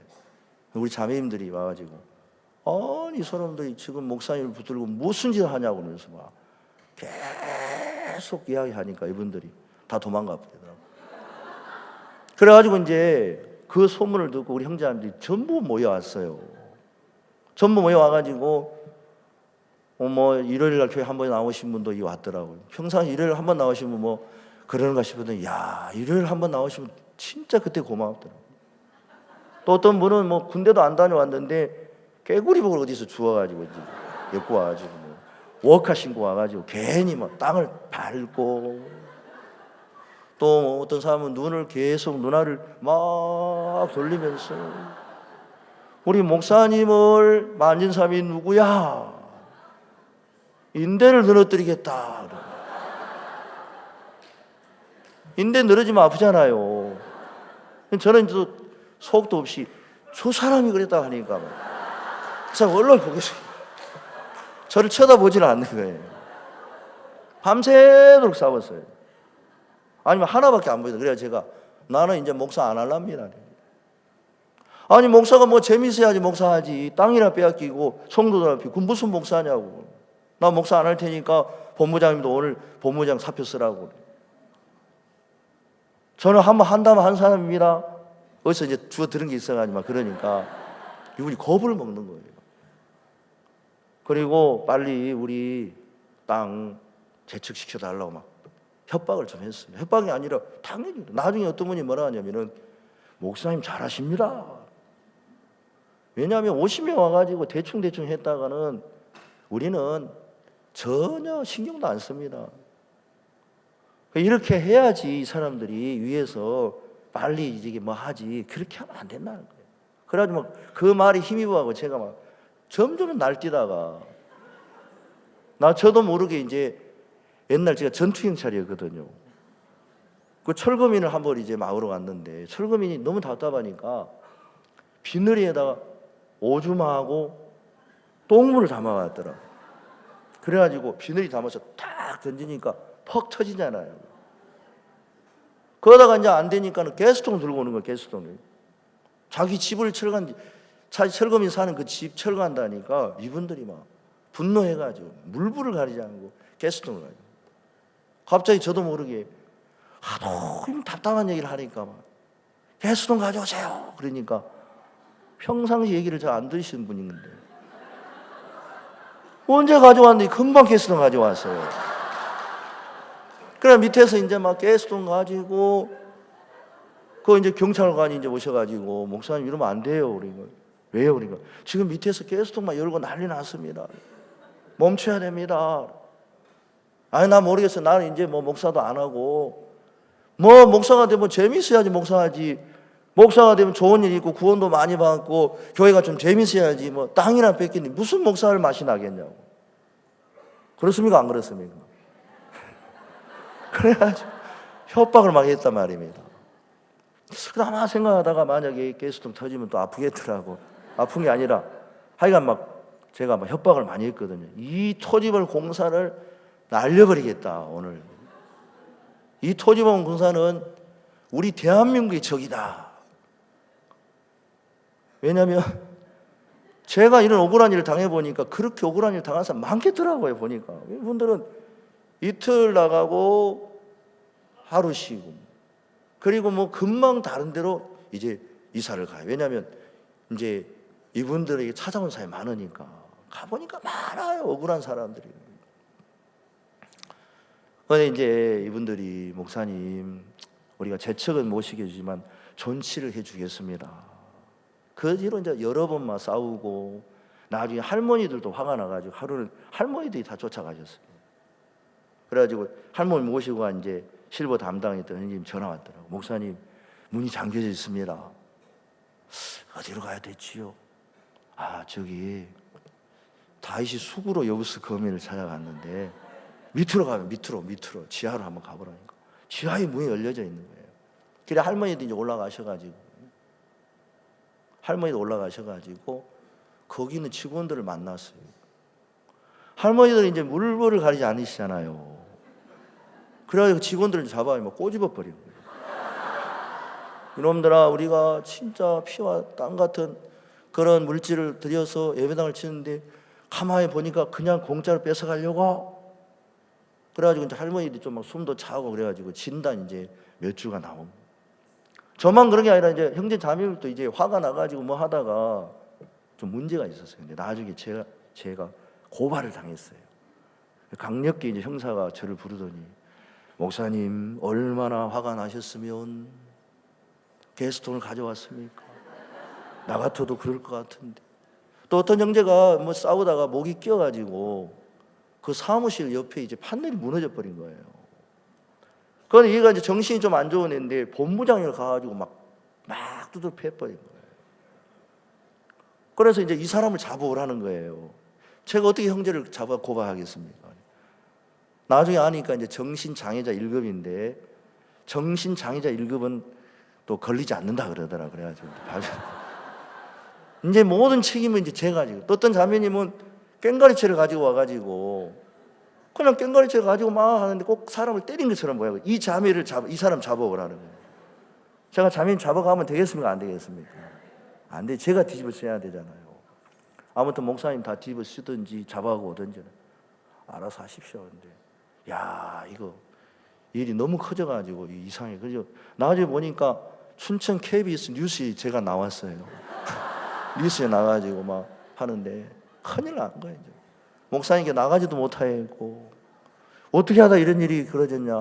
우리 자매님들이 와가지고 아니 사람들이 지금 목사님을 붙들고 무슨 짓을 하냐고 그러면서 막 계속 이야기하니까 이분들이 다 도망가 버리더라고. 그래가지고 이제 그 소문을 듣고 우리 형제님들이 전부 모여왔어요. 전부 모여와가지고 뭐 일요일 날 교회 한 번 나오신 분도 왔더라고요. 평상시 일요일 한 번 나오시면 뭐 그러는가 싶었더니 야, 일요일 한 번 나오시면 진짜 그때 고마웠더라고요. 또 어떤 분은 뭐 군대도 안 다녀왔는데 깨구리복을 어디서 주워가지고 이제 입고 와가지고 뭐 워카 신고 와가지고 괜히 막 땅을 밟고, 또 어떤 사람은 눈을 계속 눈알을 막 돌리면서 우리 목사님을 만진 사람이 누구야? 인대를 늘어뜨리겠다. 인대 늘어지면 아프잖아요. 저는 또 속도 없이 저 사람이 그랬다 하니까 참 얼른 보겠습니다. 저를 쳐다보지는 않는 거예요. 밤새도록 싸웠어요. 아니면 하나밖에 안 보이다. 그래야 제가 나는 이제 목사 안 할랍니다. 아니 목사가 뭐 재밌어야지 목사하지. 땅이나 빼앗기고 성도들 앞에 그 무슨 목사냐고. 나 목사 안 할 테니까 본부장님도 오늘 본부장 사표 쓰라고. 저는 한번 한다면 한 사람입니다. 어디서 이제 주워 들은 게 있어가지고 그러니까 이분이 겁을 먹는 거예요. 그리고 빨리 우리 땅 재측시켜달라고 막 협박을 좀 했어요. 협박이 아니라 당연히 나중에 어떤 분이 뭐라 하냐면은 목사님 잘하십니다. 왜냐하면 50명 와가지고 대충 했다가는 우리는 전혀 신경도 안 씁니다. 이렇게 해야지 이 사람들이 위에서 빨리 이제 뭐 하지. 그렇게 하면 안 된다는 거예요. 그래가지고 막 그 말이 힘입어가고 제가 막 점점 날뛰다가 저도 모르게 이제 옛날 제가 전투경찰이었거든요. 그 철거민을 한번 이제 막으러 갔는데 철거민이 너무 답답하니까 비늘에다가 오줌하고 똥물을 담아왔더라고. 그래가지고 비늘이 담아서 탁 던지니까 퍽 터지잖아요. 그러다가 이제 안 되니까는 가스통 들고 오는 거예요. 가스통을. 자기 집을 철거민 사는 그 집 철거한다니까 이분들이 막 분노해가지고 물불을 가리지 않고 가스통을 가지고. 갑자기 저도 모르게 하도 답답한 얘기를 하니까 막 가스통 가져오세요. 그러니까 평상시 얘기를 잘 안 들으시는 분인데 언제 가져왔는데 금방 가스통 가져왔어요. 그래 밑에서 이제 막 가스통 가지고 그 이제 경찰관이 이제 오셔가지고 목사님 이러면 안 돼요. 그러니까 왜요? 그러니까 지금 밑에서 가스통만 열고 난리 났습니다. 멈춰야 됩니다. 아니 나 모르겠어. 나는 이제 뭐 목사도 안 하고 뭐 목사가 되면 재밌어야지 목사하지. 목사가 되면 좋은 일 있고 구원도 많이 받고 교회가 좀 재밌어야지. 뭐 땅이나 뺏기니 무슨 목사를 맛이 나겠냐고. 그렇습니까? 안 그렇습니까? 그래가지고 협박을 막 했단 말입니다. 그러나 생각하다가 만약에 가스통 터지면 또 아프겠더라고. 아픈 게 아니라 하여간 막 제가 막 협박을 많이 했거든요. 이 토지벌 공사를 날려버리겠다 오늘. 이 토지벌 공사는 우리 대한민국의 적이다. 왜냐하면 제가 이런 억울한 일을 당해보니까 그렇게 억울한 일을 당한 사람 많겠더라고요. 보니까 이분들은 이틀 나가고 하루 쉬고 그리고 뭐 금방 다른 데로 이제 이사를 가요. 왜냐하면 이제 이분들에게 찾아온 사람이 많으니까 가보니까 많아요. 억울한 사람들이. 그런데 이제 이분들이 목사님 우리가 재척은 못 시켜주지만 존치를 해주겠습니다. 그 뒤로 이제 여러 번 막 싸우고 나중에 할머니들도 화가 나가지고 하루는 할머니들이 다 쫓아가셨어요. 그래가지고 할머니 모시고 이제 실버 담당했던 형님 전화 왔더라고. 목사님, 문이 잠겨져 있습니다. 어디로 가야 되지요? 아, 저기 다윗이 수구로 여부스 거민을 찾아갔는데 밑으로 가면 밑으로 지하로 한번 가보라니까. 지하에 문이 열려져 있는 거예요. 그래 할머니도 이제 올라가셔가지고 거기는 직원들을 만났어요. 할머니들은 이제 물불을 가리지 않으시잖아요. 그래가지고 직원들을 잡아요. 막 꼬집어 버리는 거예요. 이놈들아, 우리가 진짜 피와 땀 같은 그런 물질을 들여서 예배당을 치는데 가만히 보니까 그냥 공짜로 뺏어가려고. 그래가지고 이제 할머니들이 좀 막 숨도 차고 그래가지고 진단 이제 몇 주가 나옵니다. 저만 그런 게 아니라 이제 형제 자매들도 이제 화가 나가지고 뭐 하다가 좀 문제가 있었어요. 근데 나중에 제가 고발을 당했어요. 강력히 이제 형사가 저를 부르더니, 목사님 얼마나 화가 나셨으면 게스톤을 가져왔습니까? 나 같아도 그럴 것 같은데. 또 어떤 형제가 뭐 싸우다가 목이 끼어가지고 그 사무실 옆에 이제 판넬이 무너져 버린 거예요. 그런데 얘가 이제 정신이 좀 안 좋은 애인데 본부장을 가가지고 막 두들 패버린 거예요. 그래서 이제 이 사람을 잡아오라는 거예요. 제가 어떻게 형제를 잡아 고발하겠습니까? 나중에 아니까 이제 정신장애자 1급인데 정신장애자 1급은 또 걸리지 않는다 그러더라. 그래가지고 이제 모든 책임은 이제 제가 지고, 또 어떤 자매님은 꽹과리채를 가지고 와가지고 그냥 꽹과리채를 가지고 막 하는데 꼭 사람을 때린 것처럼 보여요. 이 사람 잡아오라는 거예요. 제가 자매님 잡아가면 되겠습니까? 안 되겠습니까? 안 돼. 제가 뒤집어 써야 되잖아요. 아무튼 목사님 다 뒤집어 쓰든지 잡아가고 오든지 알아서 하십시오. 근데 야, 이거 일이 너무 커져가지고 이상해. 그죠? 나중에 보니까 춘천 KBS 뉴스에 제가 나왔어요. 뉴스에 나가지고 막 하는데 큰일 난 거예요. 이제. 목사님께 나가지도 못하고 어떻게 하다 이런 일이 그러졌냐.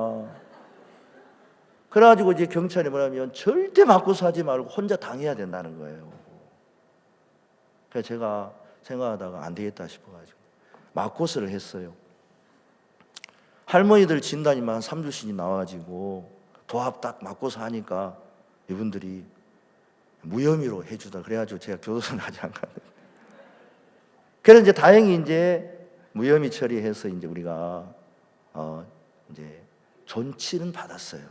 그래가지고 이제 경찰이 뭐냐면 절대 맞고서 하지 말고 혼자 당해야 된다는 거예요. 그래서 제가 생각하다가 안 되겠다 싶어가지고 맞고서를 했어요. 할머니들 진단이만 한 3주씩 나와가지고 도합 딱 맞고서 하니까 이분들이 무혐의로 해주다. 그래가지고 제가 교도소는 아직 안 갔는데. 그래서 이제 다행히 이제 무혐의 처리해서 이제 우리가 이제 존치는 받았어요.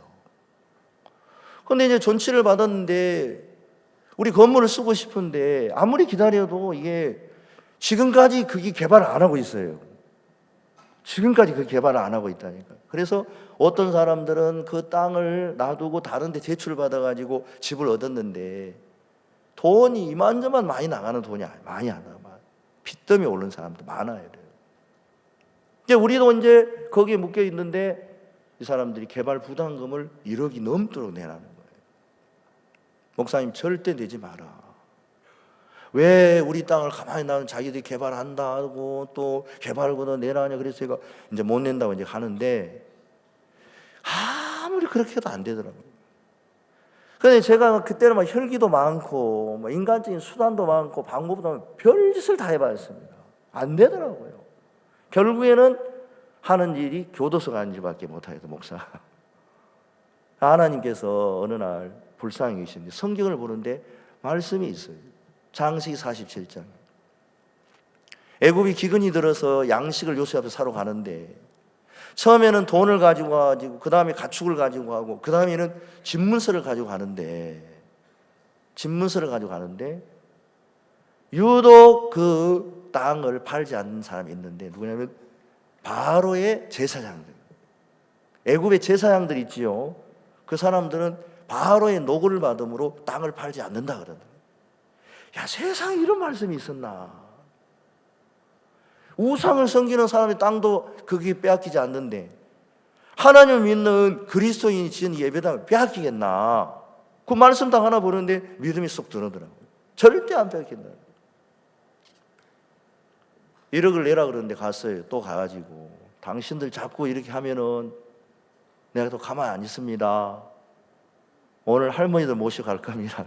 근데 이제 존치를 받았는데 우리 건물을 쓰고 싶은데 아무리 기다려도 이게 지금까지 그게 개발을 안 하고 있어요. 지금까지 그 개발을 안 하고 있다니까. 그래서 어떤 사람들은 그 땅을 놔두고 다른 데 제출받아 가지고 집을 얻었는데 돈이 이만저만 많이 나가는 돈이 많이 안 나가. 빚더미 오른 사람도 많아요. 이제 우리도 이제 거기에 묶여 있는데 이 사람들이 개발 부담금을 1억이 넘도록 내라는 거예요. 목사님 절대 내지 마라. 왜 우리 땅을 가만히 놔두면 자기들이 개발한다고 또 개발보다 내라냐. 그래서 제가 이제 못 낸다고 이제 하는데 아무리 그렇게 해도 안 되더라고요. 그런데 제가 그때는 막 혈기도 많고 뭐 인간적인 수단도 많고 방법도 많고 별짓을 다 해봤습니다. 안 되더라고요. 결국에는 하는 일이 교도소 가는 일밖에 못하겠다. 목사. 하나님께서 어느 날 불쌍히 계시는데 성경을 보는데 말씀이 있어요. 장세기 47장. 애굽이 기근이 들어서 양식을 요셉 앞에 사러 가는데 처음에는 돈을 가지고 가지고 그 다음에 가축을 가지고 가고 그 다음에는 집문서를 가지고 가는데 유독 그 땅을 팔지 않는 사람이 있는데 누구냐면 바로의 제사장들. 애굽의 제사장들 있지요. 그 사람들은 바로의 노고를 받음으로 땅을 팔지 않는다 그러더라고요. 야, 세상에 이런 말씀이 있었나. 우상을 섬기는 사람의 땅도 거기에 빼앗기지 않는데 하나님을 믿는 그리스도인이 지은 예배당을 빼앗기겠나. 그 말씀 딱 하나 보는데 믿음이 쏙 들어오더라고요. 절대 안 빼앗긴다. 1억을 내라 그러는데 갔어요. 또 가가지고 당신들 잡고 이렇게 하면은 내가 또 가만히 안 있습니다. 오늘 할머니들 모시고 갈 겁니다.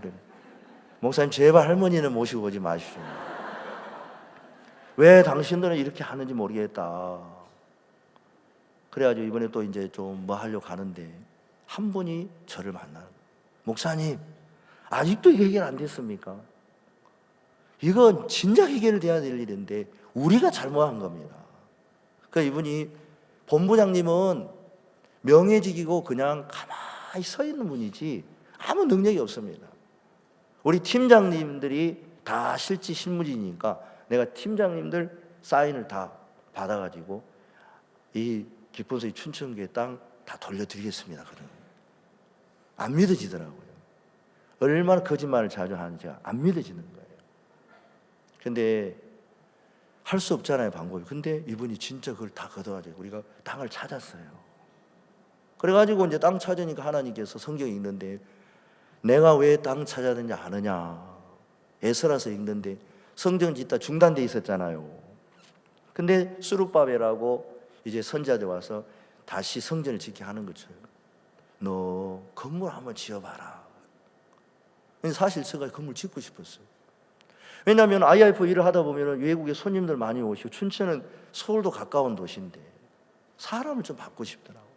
목사님 제발 할머니는 모시고 오지 마십시오. 왜 당신들은 이렇게 하는지 모르겠다. 그래가지고 이번에 또 이제 좀 뭐 하려고 하는데 한 분이 저를 만나는 거예요. 목사님, 아직도 이게 해결 안 됐습니까? 이건 진작 해결돼야 될 일인데 우리가 잘못한 겁니다. 그러니까 이분이 본부장님은 명예직이고 그냥 가만히 서 있는 분이지 아무 능력이 없습니다. 우리 팀장님들이 다 실지 실무진이니까 내가 팀장님들 사인을 다 받아가지고 이 기쁨소리 춘천교회 땅 다 돌려드리겠습니다. 그러면 안 믿어지더라고요. 얼마나 거짓말을 자주 하는지 안 믿어지는 거예요. 근데 할 수 없잖아요, 방법이. 근데 이분이 진짜 그걸 다 걷어가지고 우리가 땅을 찾았어요. 그래가지고 이제 땅 찾으니까 하나님께서 성경에 읽는데 내가 왜 땅 찾아야 되는지 아느냐. 에스라서 읽는데 성전 짓다 중단돼 있었잖아요. 근데 수룹바벨하고 이제 선지자들 와서 다시 성전을 짓게 하는 것처럼 너 건물 한번 지어봐라. 사실 제가 건물 짓고 싶었어요. 왜냐하면 IF 일을 하다 보면 외국에 손님들 많이 오시고 춘천은 서울도 가까운 도시인데 사람을 좀 받고 싶더라고요.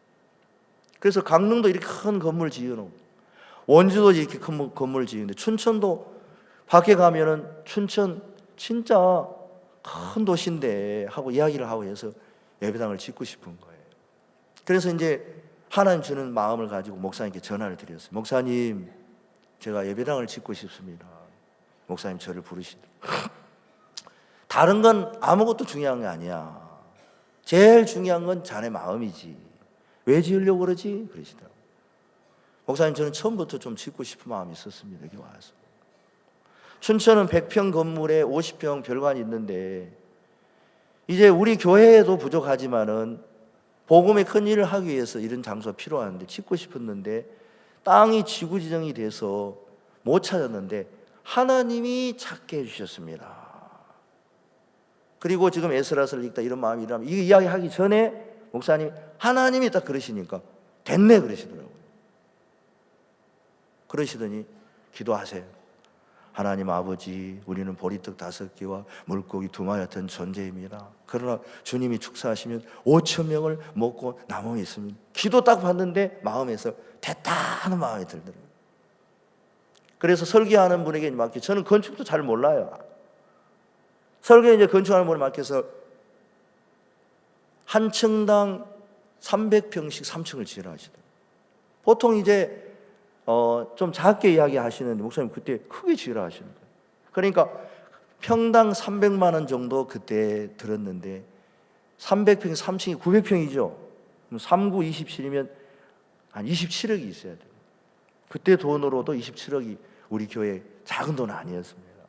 그래서 강릉도 이렇게 큰 건물 지어놓고 원주도 이렇게 큰 건물 지는데 춘천도 밖에 가면은 춘천 진짜 큰 도시인데 하고 이야기를 하고 해서 예배당을 짓고 싶은 거예요. 그래서 이제 하나님 주는 마음을 가지고 목사님께 전화를 드렸어요. 목사님, 제가 예배당을 짓고 싶습니다. 목사님 저를 부르시더라고요. 다른 건 아무것도 중요한 게 아니야. 제일 중요한 건 자네 마음이지. 왜 지으려고 그러지? 그러시더라고요. 목사님, 저는 처음부터 좀 짓고 싶은 마음이 있었습니다. 여기 와서. 춘천은 100평 건물에 50평 별관이 있는데 이제 우리 교회에도 부족하지만은 복음의 큰 일을 하기 위해서 이런 장소가 필요한데 짓고 싶었는데 땅이 지구지정이 돼서 못 찾았는데 하나님이 찾게 해주셨습니다. 그리고 지금 에스라서를 읽다 이런 마음이 일어나면 이 이야기하기 전에 목사님 하나님이 딱 그러시니까 됐네 그러시더라고요. 그러시더니 기도하세요. 하나님 아버지, 우리는 보리떡 5개와 물고기 2마리였던 존재입니다. 그러나 주님이 축사하시면 5,000명을 먹고 남음이 있습니다. 기도 딱 받는데 마음에서 됐다 하는 마음이 들더라고요. 그래서 설계하는 분에게 맡겨. 저는 건축도 잘 몰라요. 설계 이제 건축하는 분에 맡겨서 한 층당 300평씩 3층을 지으라 하시더라고요. 보통 이제 좀 작게 이야기하시는데 목사님 그때 크게 지으라 하시는 거예요. 그러니까 평당 300만 원 정도 그때 들었는데 300평 3층이 900평이죠. 3구 27이면 한 27억이 있어야 돼요. 그때 돈으로도 27억이 우리 교회 작은 돈 아니었습니다.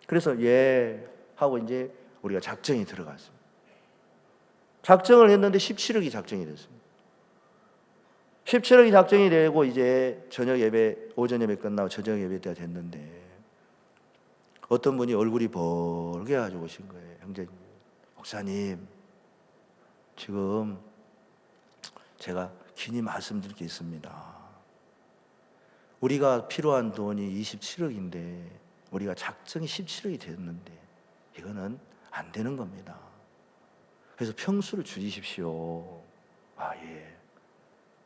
그래서 예 하고 이제 우리가 작정이 들어갔습니다. 작정을 했는데 17억이 작정이 됐습니다. 17억이 작정이 되고 이제 저녁 예배, 오전 예배 끝나고 저녁 예배 때가 됐는데 어떤 분이 얼굴이 벌게 가지고 오신 거예요. 형제님, 목사님, 지금 제가 긴히 말씀드릴 게 있습니다. 우리가 필요한 돈이 27억인데 우리가 작정이 17억이 됐는데 이거는 안 되는 겁니다. 그래서 평수를 줄이십시오. 아, 예.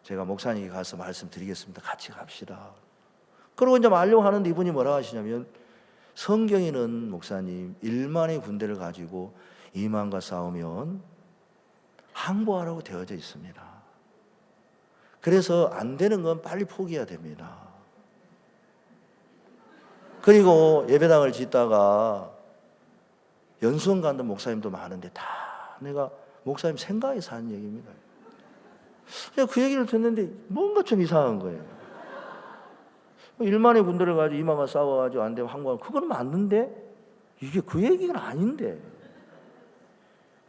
제가 목사님께 가서 말씀드리겠습니다. 같이 갑시다. 그러고 이제 말려고 하는데 이분이 뭐라 하시냐면 성경에는 목사님 1만의 군대를 가지고 2만과 싸우면 항복하라고 되어져 있습니다. 그래서 안 되는 건 빨리 포기해야 됩니다. 그리고 예배당을 짓다가 연수원 가는 목사님도 많은데 다 내가 목사님 생각해서 하는 얘기입니다. 그 얘기를 듣는데 뭔가 좀 이상한 거예요. 1만의 군대를 가지고 2만과 싸워가지고 안 되면 항복하면 그건 맞는데 이게 그 얘기는 아닌데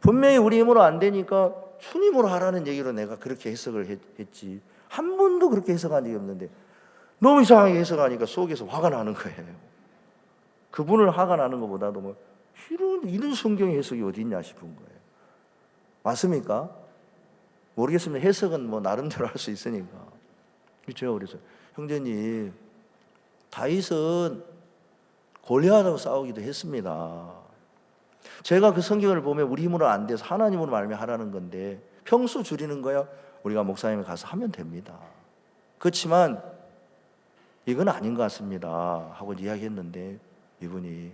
분명히 우리 힘으로 안 되니까 주님으로 하라는 얘기로 내가 그렇게 해석을 했지 한 번도 그렇게 해석한 적이 없는데 너무 이상하게 해석하니까 속에서 화가 나는 거예요. 그분을 화가 나는 것보다도 뭐 이런 성경의 해석이 어디 있냐 싶은 거예요. 맞습니까? 모르겠습니다. 해석은 뭐 나름대로 할 수 있으니까. 그렇죠? 그래서 형제님, 다윗은 골리앗하고 싸우기도 했습니다. 제가 그 성경을 보면 우리 힘으로 안 돼서 하나님으로 말미암아 하라는 건데 평수 줄이는 거야 우리가 목사님에 가서 하면 됩니다. 그렇지만 이건 아닌 것 같습니다 하고 이야기했는데 이분이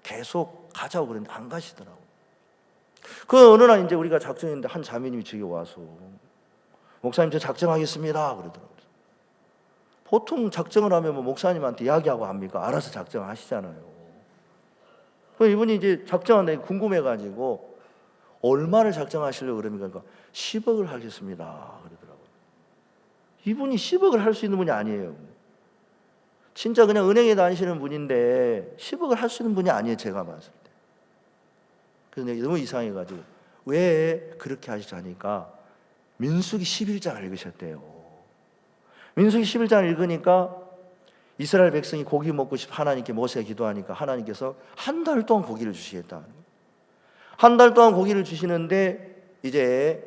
계속 가자고 그랬는데 안 가시더라고요. 그 어느 날 이제 우리가 작정했는데 한 자매님이 저기 와서 목사님 저 작정하겠습니다 그러더라고요. 보통 작정을 하면 뭐 목사님한테 이야기하고 합니까? 알아서 작정하시잖아요. 이분이 이제 작정한다니 궁금해가지고 얼마를 작정하시려고 그러니까 10억을 하겠습니다 그러더라고요. 이분이 10억을 할 수 있는 분이 아니에요. 진짜 그냥 은행에 다니시는 분인데 10억을 할 수 있는 분이 아니에요 제가 봤을 때. 그래서 내가 너무 이상해가지고 왜 그렇게 하시자니까 민수기 11장을 읽으셨대요. 민수기 11장을 읽으니까 이스라엘 백성이 고기 먹고 싶어 하나님께 모세가 기도하니까 하나님께서 한 달 동안 고기를 주시겠다. 한 달 동안 고기를 주시는데 이제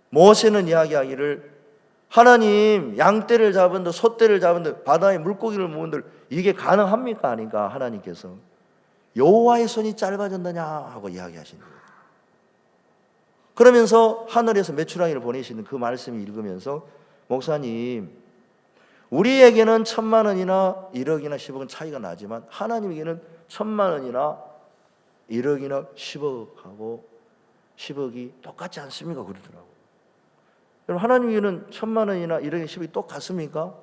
모세는 이야기하기를 하나님 양떼를 잡은들 소떼를 잡은들 바다에 물고기를 모은들 이게 가능합니까? 하니까 하나님께서 여호와의 손이 짧아졌느냐 하고 이야기하시는 거예요. 그러면서 하늘에서 메추라기를 보내시는 그 말씀을 읽으면서 목사님 우리에게는 1,000만 원이나 1억이나 10억은 차이가 나지만 하나님에게는 1,000만 원이나 1억이나 10억하고 10억이 똑같지 않습니까? 그러더라고요. 여러분 하나님에게는 1,000만 원이나 1억이나 10억이 똑같습니까?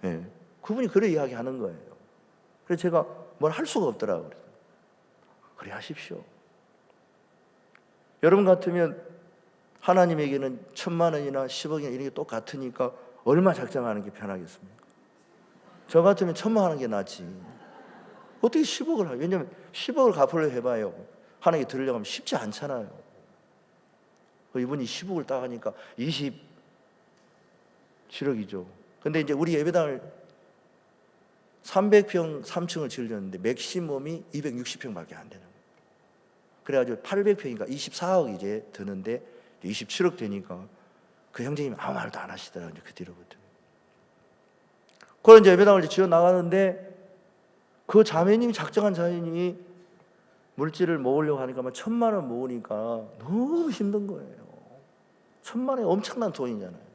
네. 그분이 그래 이야기하는 거예요. 그래서 제가 뭘 할 수가 없더라고요. 그래 하십시오. 여러분 같으면 하나님에게는 1,000만 원이나 10억이나 이런 게 똑같으니까 얼마 작정하는 게 편하겠습니까? 저 같으면 1,000만 하는 게 낫지. 어떻게 10억을 하요? 왜냐하면 10억을 갚으려 해봐요. 하나님께 들으려고 하면 쉽지 않잖아요. 이분이 10억을 따가니까 27억이죠. 근데 이제 우리 예배당을 300평 3층을 지으려는데 맥시멈이 260평밖에 안 되는 거예요. 그래가지고 800평이니까 24억 이제 드는데 27억 되니까 그 형제님이 아무 말도 안 하시더라고요. 그 뒤로부터. 그걸 이제 예배당을 지어 나가는데 그 자매님이 작정한 자매님이 물질을 모으려고 하니까 1,000만 원 모으니까 너무 힘든 거예요. 1,000만 원이 엄청난 돈이잖아요.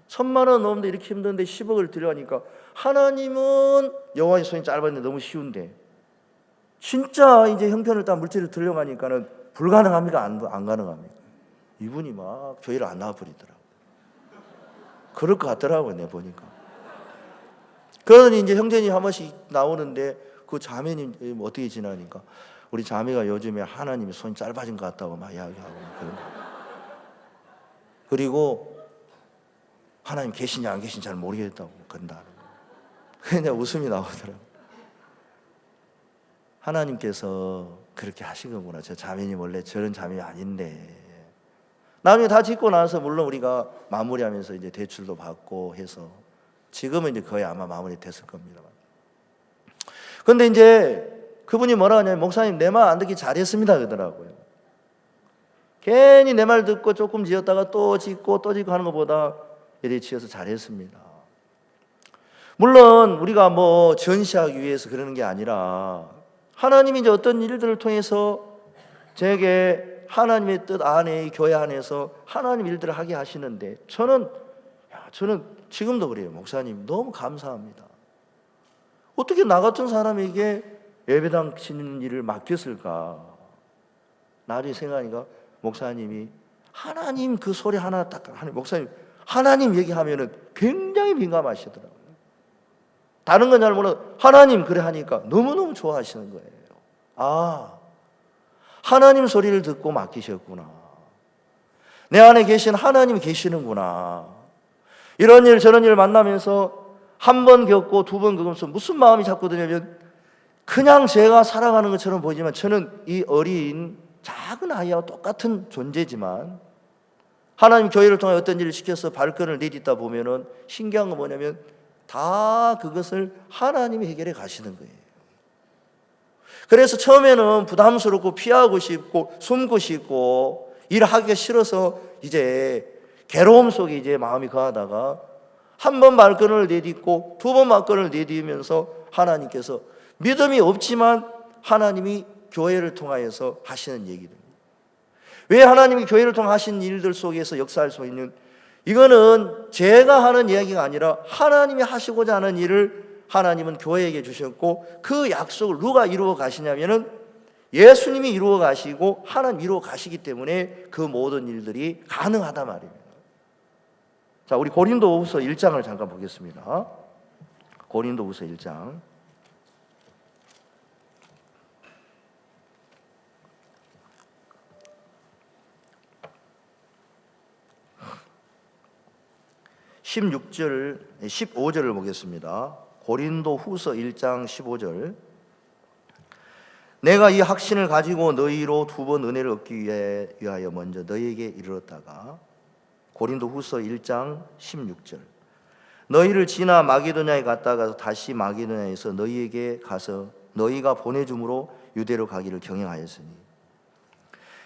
1,000만 원 넘는데 이렇게 힘든데 10억을 들여가니까 하나님은 여호와의 손이 짧았는데 너무 쉬운데 진짜 이제 형편을 따 물질을 들려가니까는 불가능합니까? 안 가능합니까? 이분이 막 교회를 안 나와버리더라고요. 그럴 것 같더라고요, 내가 보니까. 그러더니 이제 형제님 한 번씩 나오는데 그 자매님 어떻게 지나니까 우리 자매가 요즘에 하나님의 손이 짧아진 것 같다고 막 이야기하고 그런 거. 그리고 하나님 계시냐 안 계신지 잘 모르겠다고 그런다는 거예요. 그냥 웃음이 나오더라고요. 하나님께서 그렇게 하신 거구나. 저 자매님 원래 저런 자매이 아닌데. 나중에 다 짓고 나서 물론 우리가 마무리하면서 이제 대출도 받고 해서 지금은 이제 거의 아마 마무리 됐을 겁니다. 그런데 이제 그분이 뭐라 하냐면 목사님 내 말 안 듣기 잘했습니다 그러더라고요. 괜히 내 말 듣고 조금 지었다가 또 짓고 또 짓고 하는 것보다 이렇게 지어서 잘했습니다. 물론 우리가 뭐 전시하기 위해서 그러는 게 아니라 하나님이 이제 어떤 일들을 통해서 제게 하나님의 뜻 안에 교회 안에서 하나님 일들을 하게 하시는데 저는 지금도 그래요. 목사님 너무 감사합니다. 어떻게 나 같은 사람에게 예배당 치는 일을 맡겼을까? 나중에 생각하니까 목사님이 하나님 그 소리 하나 딱 하는 목사님 하나님 얘기하면은 굉장히 민감하시더라고요. 다른 건 잘 몰라도 하나님 그래 하니까 너무너무 좋아하시는 거예요. 아, 하나님 소리를 듣고 맡기셨구나. 내 안에 계신 하나님이 계시는구나. 이런 일 저런 일 만나면서 한 번 겪고 두 번 겪으면서 무슨 마음이 자꾸 드냐면 그냥 제가 살아가는 것처럼 보이지만 저는 이 어린 작은 아이와 똑같은 존재지만 하나님 교회를 통해 어떤 일을 시켜서 발걸음을 내딛다 보면은 신기한 건 뭐냐면 다 그것을 하나님이 해결해 가시는 거예요. 그래서 처음에는 부담스럽고 피하고 싶고 숨고 싶고 일하기가 싫어서 이제 괴로움 속에 이제 마음이 거하다가 한 번 발걸음을 내딛고 두 번 발걸음을 내딛으면서 하나님께서 믿음이 없지만 하나님이 교회를 통하여서 하시는 얘기입니다. 왜 하나님이 교회를 통해 하신 일들 속에서 역사할 수 있는, 이거는 제가 하는 이야기가 아니라 하나님이 하시고자 하는 일을 하나님은 교회에게 주셨고, 그 약속을 누가 이루어 가시냐면은 예수님이 이루어 가시고 하나님 이루어 가시기 때문에 그 모든 일들이 가능하단 말입니다. 자, 우리 고린도후서 1장을 잠깐 보겠습니다. 고린도후서 1장. (16절) 15절을 보겠습니다. 고린도후서 1장 15절. 내가 이 확신을 가지고 너희로 두 번 은혜를 얻기 위하여 먼저 너희에게 이르렀다가, 고린도후서 1장 16절. 너희를 지나 마게도냐에 갔다가 다시 마게도냐에서 너희에게 가서 너희가 보내줌으로 유대로 가기를 경영하였으니,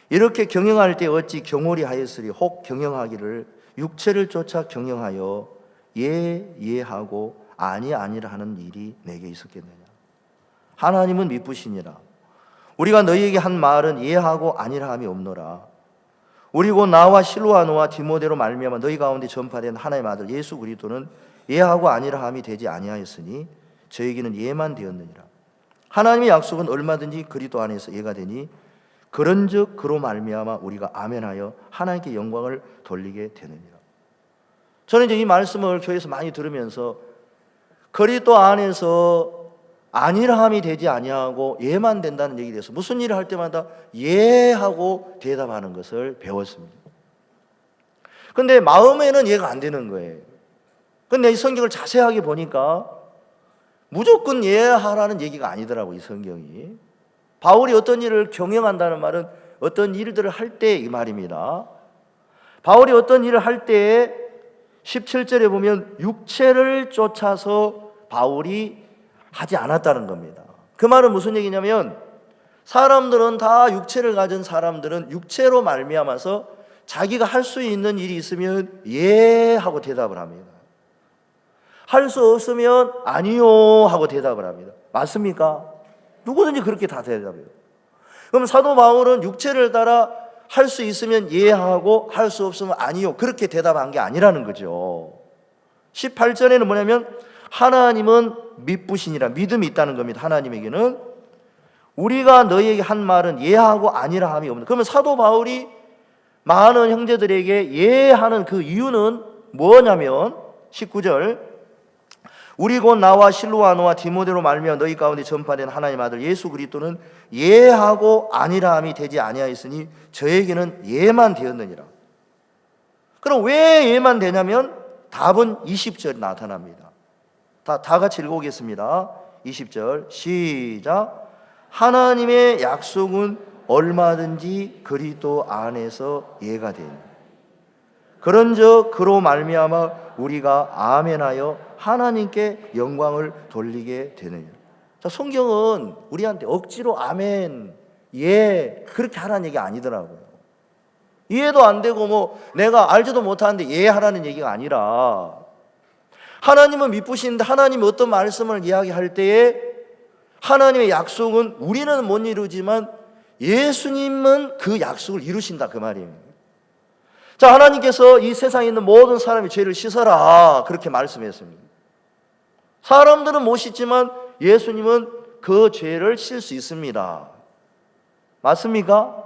이렇게 경영할 때 어찌 경홀히 하였으리. 혹 경영하기를 육체를 쫓아 경영하여 예하고 아니라 하는 일이 내게 있었겠느냐. 하나님은 미쁘시니라. 우리가 너희에게 한 말은 예하고 아니라 함이 없노라. 우리 곧 나와 실로아노와 디모데로 말미암아 너희 가운데 전파된 하나님의 아들 예수 그리스도는 예하고 아니라 함이 되지 아니하였으니 저에게는 예만 되었느니라. 하나님의 약속은 얼마든지 그리스도 안에서 예가 되니 그런즉 그로 말미암아 우리가 아멘하여 하나님께 영광을 돌리게 되느니라. 저는 이제 이 말씀을 교회에서 많이 들으면서 그리스도 안에서 아니라함이 되지 아니하고 예만 된다는 얘기에 대해서 무슨 일을 할 때마다 예하고 대답하는 것을 배웠습니다. 근데 마음에는 예가 안 되는 거예요. 근데 이 성경을 자세하게 보니까 무조건 예하라는 얘기가 아니더라고, 이 성경이. 바울이 어떤 일을 경영한다는 말은 어떤 일들을 할 때 이 말입니다. 바울이 어떤 일을 할 때에 17절에 보면 육체를 쫓아서 바울이 하지 않았다는 겁니다. 그 말은 무슨 얘기냐면, 사람들은 다 육체를 가진 사람들은 육체로 말미암아서 자기가 할 수 있는 일이 있으면 예 하고 대답을 합니다. 할 수 없으면 아니요 하고 대답을 합니다. 맞습니까? 누구든지 그렇게 다 대답해요. 그럼 사도 바울은 육체를 따라 할 수 있으면 예 하고 할 수 없으면 아니요 그렇게 대답한 게 아니라는 거죠. 18절에는 뭐냐면 하나님은 미쁘시니라, 믿음이 있다는 겁니다. 하나님에게는 우리가 너희에게 한 말은 예하고 아니라 함이 없는. 그러면 사도 바울이 많은 형제들에게 예하는 그 이유는 뭐냐면 19절, 우리 곧 나와 실로아노와 디모데로 말미암아 너희 가운데 전파된 하나님 아들 예수 그리스도는 예하고 아니라 함이 되지 아니하였으니 저에게는 예만 되었느니라. 그럼 왜 예만 되냐면 답은 20절에 나타납니다. 다 같이 읽어보겠습니다. 20절 시작. 하나님의 약속은 얼마든지 그리스도 안에서 예가 되니 그런즉 그로 말미암아 우리가 아멘하여 하나님께 영광을 돌리게 되느니라. 자, 성경은 우리한테 억지로 아멘, 예 그렇게 하라는 얘기 아니더라고요. 이해도 안 되고 뭐 내가 알지도 못하는데 예 하라는 얘기가 아니라, 하나님은 미쁘신데 하나님이 어떤 말씀을 이야기할 때에 하나님의 약속은 우리는 못 이루지만 예수님은 그 약속을 이루신다, 그 말이에요. 자, 하나님께서 이 세상에 있는 모든 사람의 죄를 씻어라 그렇게 말씀했습니다. 사람들은 못 씻지만 예수님은 그 죄를 씻을 수 있습니다. 맞습니까?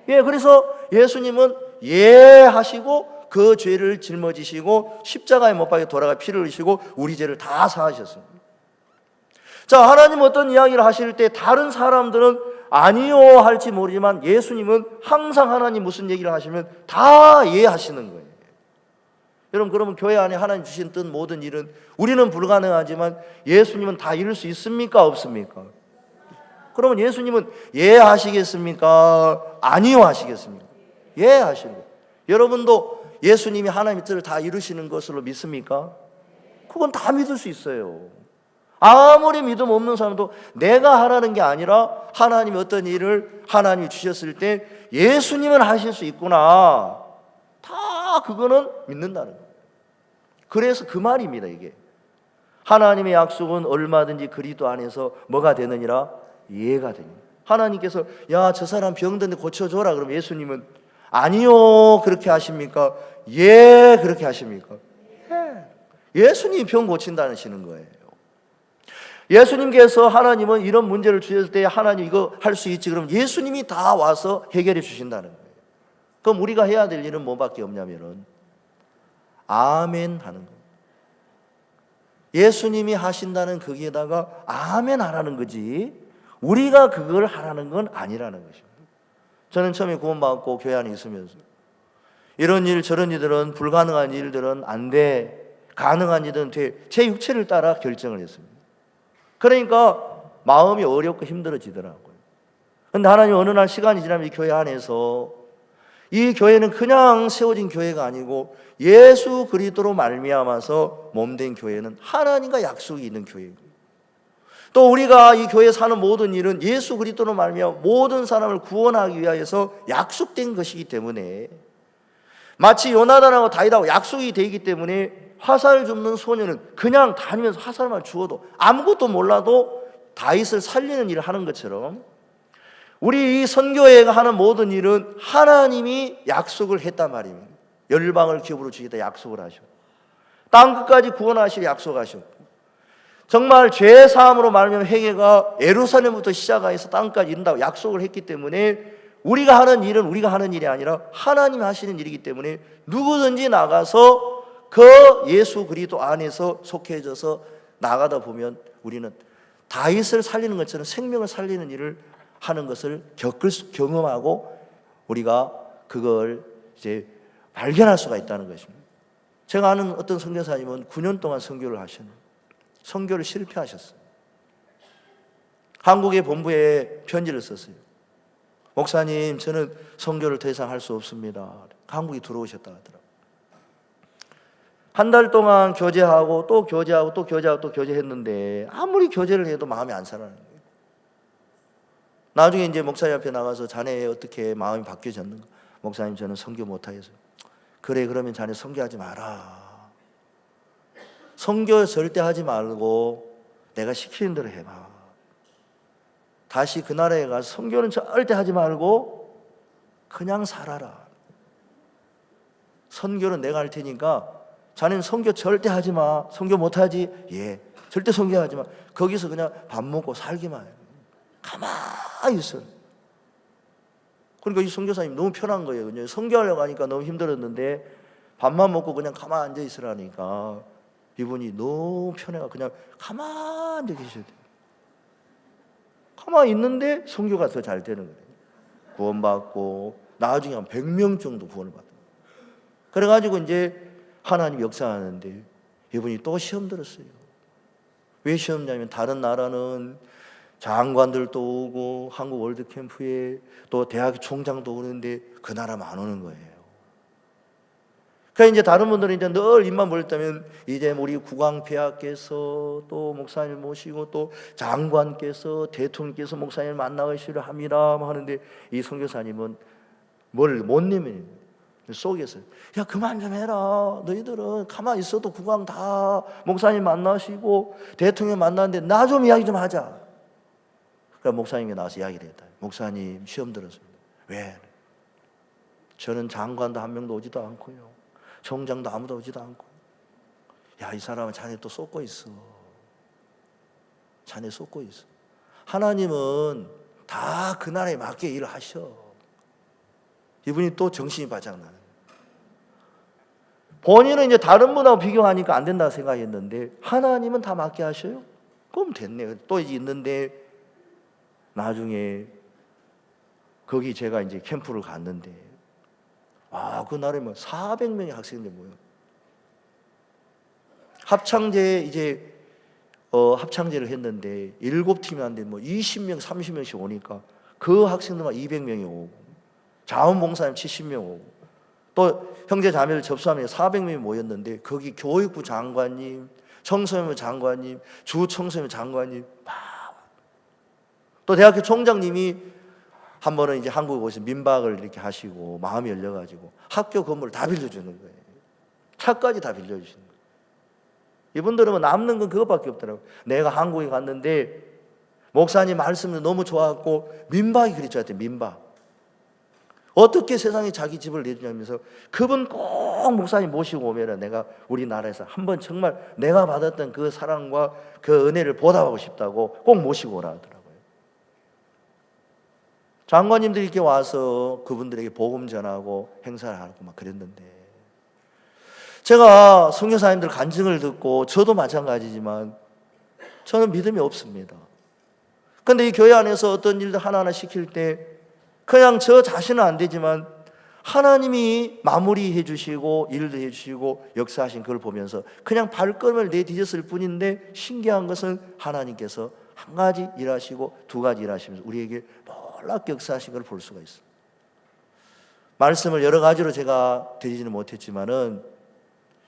예, 그래서 예수님은 예 하시고 그 죄를 짊어지시고 십자가에 못 박혀 돌아가 피를 흘리시고 우리 죄를 다 사하셨습니다. 자, 하나님 어떤 이야기를 하실 때 다른 사람들은 아니요 할지 모르지만 예수님은 항상 하나님 무슨 얘기를 하시면 다 이해하시는 거예요. 여러분, 그러면 교회 안에 하나님 주신 뜻 모든 일은 우리는 불가능하지만 예수님은 다 이룰 수 있습니까? 없습니까? 그러면 예수님은 예 하시겠습니까? 아니요 하시겠습니까? 예 하시는 거예요. 여러분도 예수님이 하나님의 뜻을 다 이루시는 것으로 믿습니까? 그건 다 믿을 수 있어요. 아무리 믿음 없는 사람도 내가 하라는 게 아니라 하나님이 어떤 일을 하나님이 주셨을 때 예수님은 하실 수 있구나, 다 그거는 믿는다는 거예요. 그래서 그 말입니다. 이게 하나님의 약속은 얼마든지 그리스도 안에서 뭐가 되느니라? 예가 되느니라. 하나님께서 야, 저 사람 병든데 고쳐줘라 그러면 예수님은 아니요 그렇게 하십니까? 예 그렇게 하십니까? 예. 예수님이 병 고친다시는 거예요. 예수님께서 하나님은 이런 문제를 주셨을 때 하나님 이거 할 수 있지 그러면 예수님이 다 와서 해결해 주신다는 거예요. 그럼 우리가 해야 될 일은 뭐밖에 없냐면은 아멘 하는 거예요. 예수님이 하신다는 거기에다가 아멘 하라는 거지 우리가 그걸 하라는 건 아니라는 것입니다. 저는 처음에 구원받고 교회 안에 있으면서 이런 일 저런 일들은 불가능한 일들은 안 돼, 가능한 일은 돼, 제 육체를 따라 결정을 했습니다. 그러니까 마음이 어렵고 힘들어지더라고요. 그런데 하나님 어느 날 시간이 지나면 이 교회 안에서 이 교회는 그냥 세워진 교회가 아니고 예수 그리스도로 말미암아서 몸된 교회는 하나님과 약속이 있는 교회예요. 또 우리가 이 교회에 사는 모든 일은 예수 그리스도로 말미암아 모든 사람을 구원하기 위하여서 약속된 것이기 때문에 마치 요나단하고 다윗하고 약속이 되기 때문에 화살 줍는 소년은 그냥 다니면서 화살만 주어도 아무것도 몰라도 다윗을 살리는 일을 하는 것처럼 우리 이 선교회가 하는 모든 일은 하나님이 약속을 했단 말입니다. 열방을 기업으로 주겠다 약속을 하셨고 땅끝까지 구원하실 약속하셨고 정말 죄 사함으로 말하면 회개가 예루살렘부터 시작해서 땅까지 이른다고 약속을 했기 때문에 우리가 하는 일은 우리가 하는 일이 아니라 하나님이 하시는 일이기 때문에 누구든지 나가서 그 예수 그리스도 안에서 속해져서 나가다 보면 우리는 다윗을 살리는 것처럼 생명을 살리는 일을 하는 것을 경험하고 우리가 그걸 이제 발견할 수가 있다는 것입니다. 제가 아는 어떤 선교사님은 9년 동안 선교를 하셨는데 선교를 실패하셨어요. 한국의 본부에 편지를 썼어요. 목사님, 저는 선교를 더 이상 할 수 없습니다. 한국에 들어오셨다 하더라고요. 한 달 동안 교제하고 또 교제하고 또 교제하고 또 교제했는데 아무리 교제를 해도 마음이 안 살아나는 거예요. 나중에 이제 목사님 앞에 나가서 자네 어떻게 마음이 바뀌어졌는가? 목사님, 저는 선교 못하겠어요. 그래, 그러면 자네 선교하지 마라. 선교 절대 하지 말고 내가 시키는 대로 해봐. 다시 그 나라에 가서 선교는 절대 하지 말고 그냥 살아라. 선교는 내가 할 테니까 자네는 선교 절대 하지 마. 선교 못하지? 예, 절대 선교하지 마. 거기서 그냥 밥 먹고 살기만 해요. 가만히 있어. 그러니까 이 선교사님 너무 편한 거예요. 선교하려고 하니까 너무 힘들었는데 밥만 먹고 그냥 가만히 앉아 있으라니까 이분이 너무 편해가 그냥 가만히 앉아 계셔야 돼요. 가만히 있는데 선교가 더 잘 되는 거예요. 구원받고 나중에 한 100명 정도 구원을 받아요. 그래가지고 이제 하나님 역사하는데 이분이 또 시험 들었어요. 왜 시험냐면 다른 나라는 장관들도 오고 한국 월드캠프에 또 대학 총장도 오는데 그 나라만 안 오는 거예요. 그러니까 이제 다른 분들은 이제 늘 입만 벌렸다면 이제 우리 국왕폐하께서 또 목사님을 모시고 또 장관께서 대통령께서 목사님을 만나시려 합니다 하는데 이 선교사님은 뭘 못 내면 속에서 야 그만 좀 해라. 너희들은 가만히 있어도 국왕 다 목사님 만나시고 대통령 만나는데 나 좀 이야기 좀 하자. 그러니까 목사님이 나와서 이야기를 했다. 목사님 시험 들었습니다. 왜? 저는 장관도 한 명도 오지도 않고요. 총장도 아무도 오지도 않고. 야, 이 사람은 자네 또 쏟고 있어. 자네 쏟고 있어. 하나님은 다 그 나라에 맞게 일을 하셔. 이분이 또 정신이 바짝 나는. 본인은 이제 다른 분하고 비교하니까 안 된다고 생각했는데 하나님은 다 맞게 하셔요. 그럼 됐네. 또 이제 있는데 나중에 거기 제가 이제 캠프를 갔는데 그날에 뭐 400명의 학생들 모여. 합창제 이제 합창제를 했는데 7팀이 안 돼 뭐 20명, 30명씩 오니까 그 학생들만 200명이 오고 자원봉사님 70명 오고 또 형제 자매를 접수하면 400명이 모였는데 거기 교육부 장관님, 청소년부 장관님, 주청소년 장관님 또 대학교 총장님이 한 번은 이제 한국에 오셔서 민박을 이렇게 하시고 마음이 열려가지고 학교 건물을 다 빌려주는 거예요. 차까지 다 빌려주시는 거예요. 이분들은 뭐 남는 건 그것밖에 없더라고요. 내가 한국에 갔는데 목사님 말씀이 너무 좋았고 민박이 그리 좋았대요. 민박. 어떻게 세상에 자기 집을 내주냐면서 그분 꼭 목사님 모시고 오면 내가 우리나라에서 한번 정말 내가 받았던 그 사랑과 그 은혜를 보답하고 싶다고 꼭 모시고 오라 하더라고요. 장관님들이 이렇게 와서 그분들에게 복음 전하고 행사를 하고 막 그랬는데, 제가 선교사님들 간증을 듣고 저도 마찬가지지만 저는 믿음이 없습니다. 근데 이 교회 안에서 어떤 일도 하나하나 시킬 때 그냥 저 자신은 안 되지만 하나님이 마무리해 주시고 일도 해 주시고 역사하신 그걸 보면서 그냥 발걸음을 내디뎠을 뿐인데, 신기한 것은 하나님께서 한 가지 일하시고 두 가지 일하시면서 우리에게 놀랍게 역사하신 걸 볼 수가 있어요. 말씀을 여러 가지로 제가 드리지는 못했지만은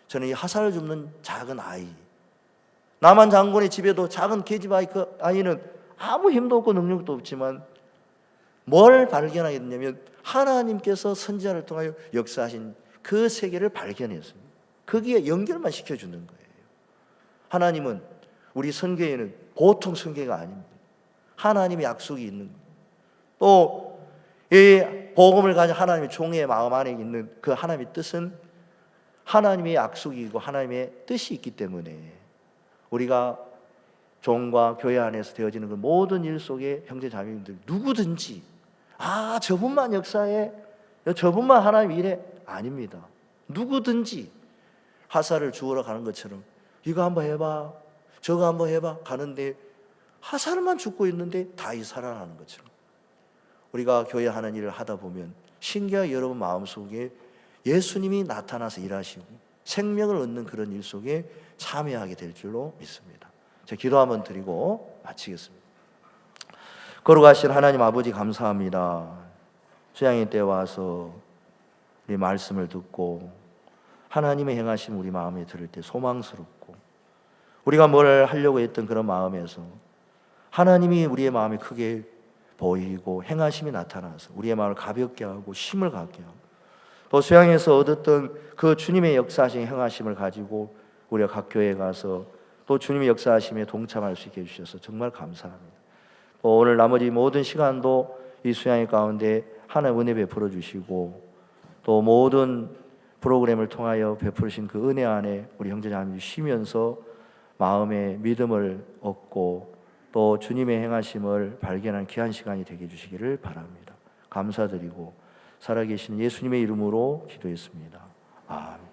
저는 이 화살을 줍는 작은 아이, 남한 장군의 집에도 작은 계집아이, 그 아이는 아무 힘도 없고 능력도 없지만 뭘 발견하게 됐냐면 하나님께서 선지자를 통하여 역사하신 그 세계를 발견했습니다. 거기에 연결만 시켜주는 거예요. 하나님은 우리 선교회는 보통 선교회가 아닙니다. 하나님의 약속이 있는 거예요. 또 이 복음을 가진 하나님의 종의 마음 안에 있는 그 하나님의 뜻은 하나님의 약속이고 하나님의 뜻이 있기 때문에 우리가 종과 교회 안에서 되어지는 그 모든 일 속에 형제 자매님들 누구든지 저분만 역사해, 저분만 하나님 일해, 아닙니다. 누구든지 화살을 주우러 가는 것처럼 이거 한번 해봐, 저거 한번 해봐 가는데 화살만 죽고 있는데 다이 살아나는 것처럼 우리가 교회 하는 일을 하다 보면 신기하게 여러분 마음속에 예수님이 나타나서 일하시고 생명을 얻는 그런 일 속에 참여하게 될 줄로 믿습니다. 제가 기도 한번 드리고 마치겠습니다. 거룩하신 하나님 아버지, 감사합니다. 수양의 때 와서 우리 말씀을 듣고 하나님의 행하심 우리 마음에 들을 때 소망스럽고, 우리가 뭘 하려고 했던 그런 마음에서 하나님이 우리의 마음에 크게 보이고 행하심이 나타나서 우리의 마음을 가볍게 하고 힘을 갖게 하고, 또 수양에서 얻었던 그 주님의 역사하신 행하심을 가지고 우리가 각 교회에 가서 또 주님의 역사하심에 동참할 수 있게 해주셔서 정말 감사합니다. 또 오늘 나머지 모든 시간도 이 수양의 가운데 하나님 은혜 베풀어 주시고, 또 모든 프로그램을 통하여 베푸신 그 은혜 안에 우리 형제자매들이 쉬면서 마음의 믿음을 얻고 또 주님의 행하심을 발견한 귀한 시간이 되게 해주시기를 바랍니다. 감사드리고 살아계신 예수님의 이름으로 기도했습니다. 아멘.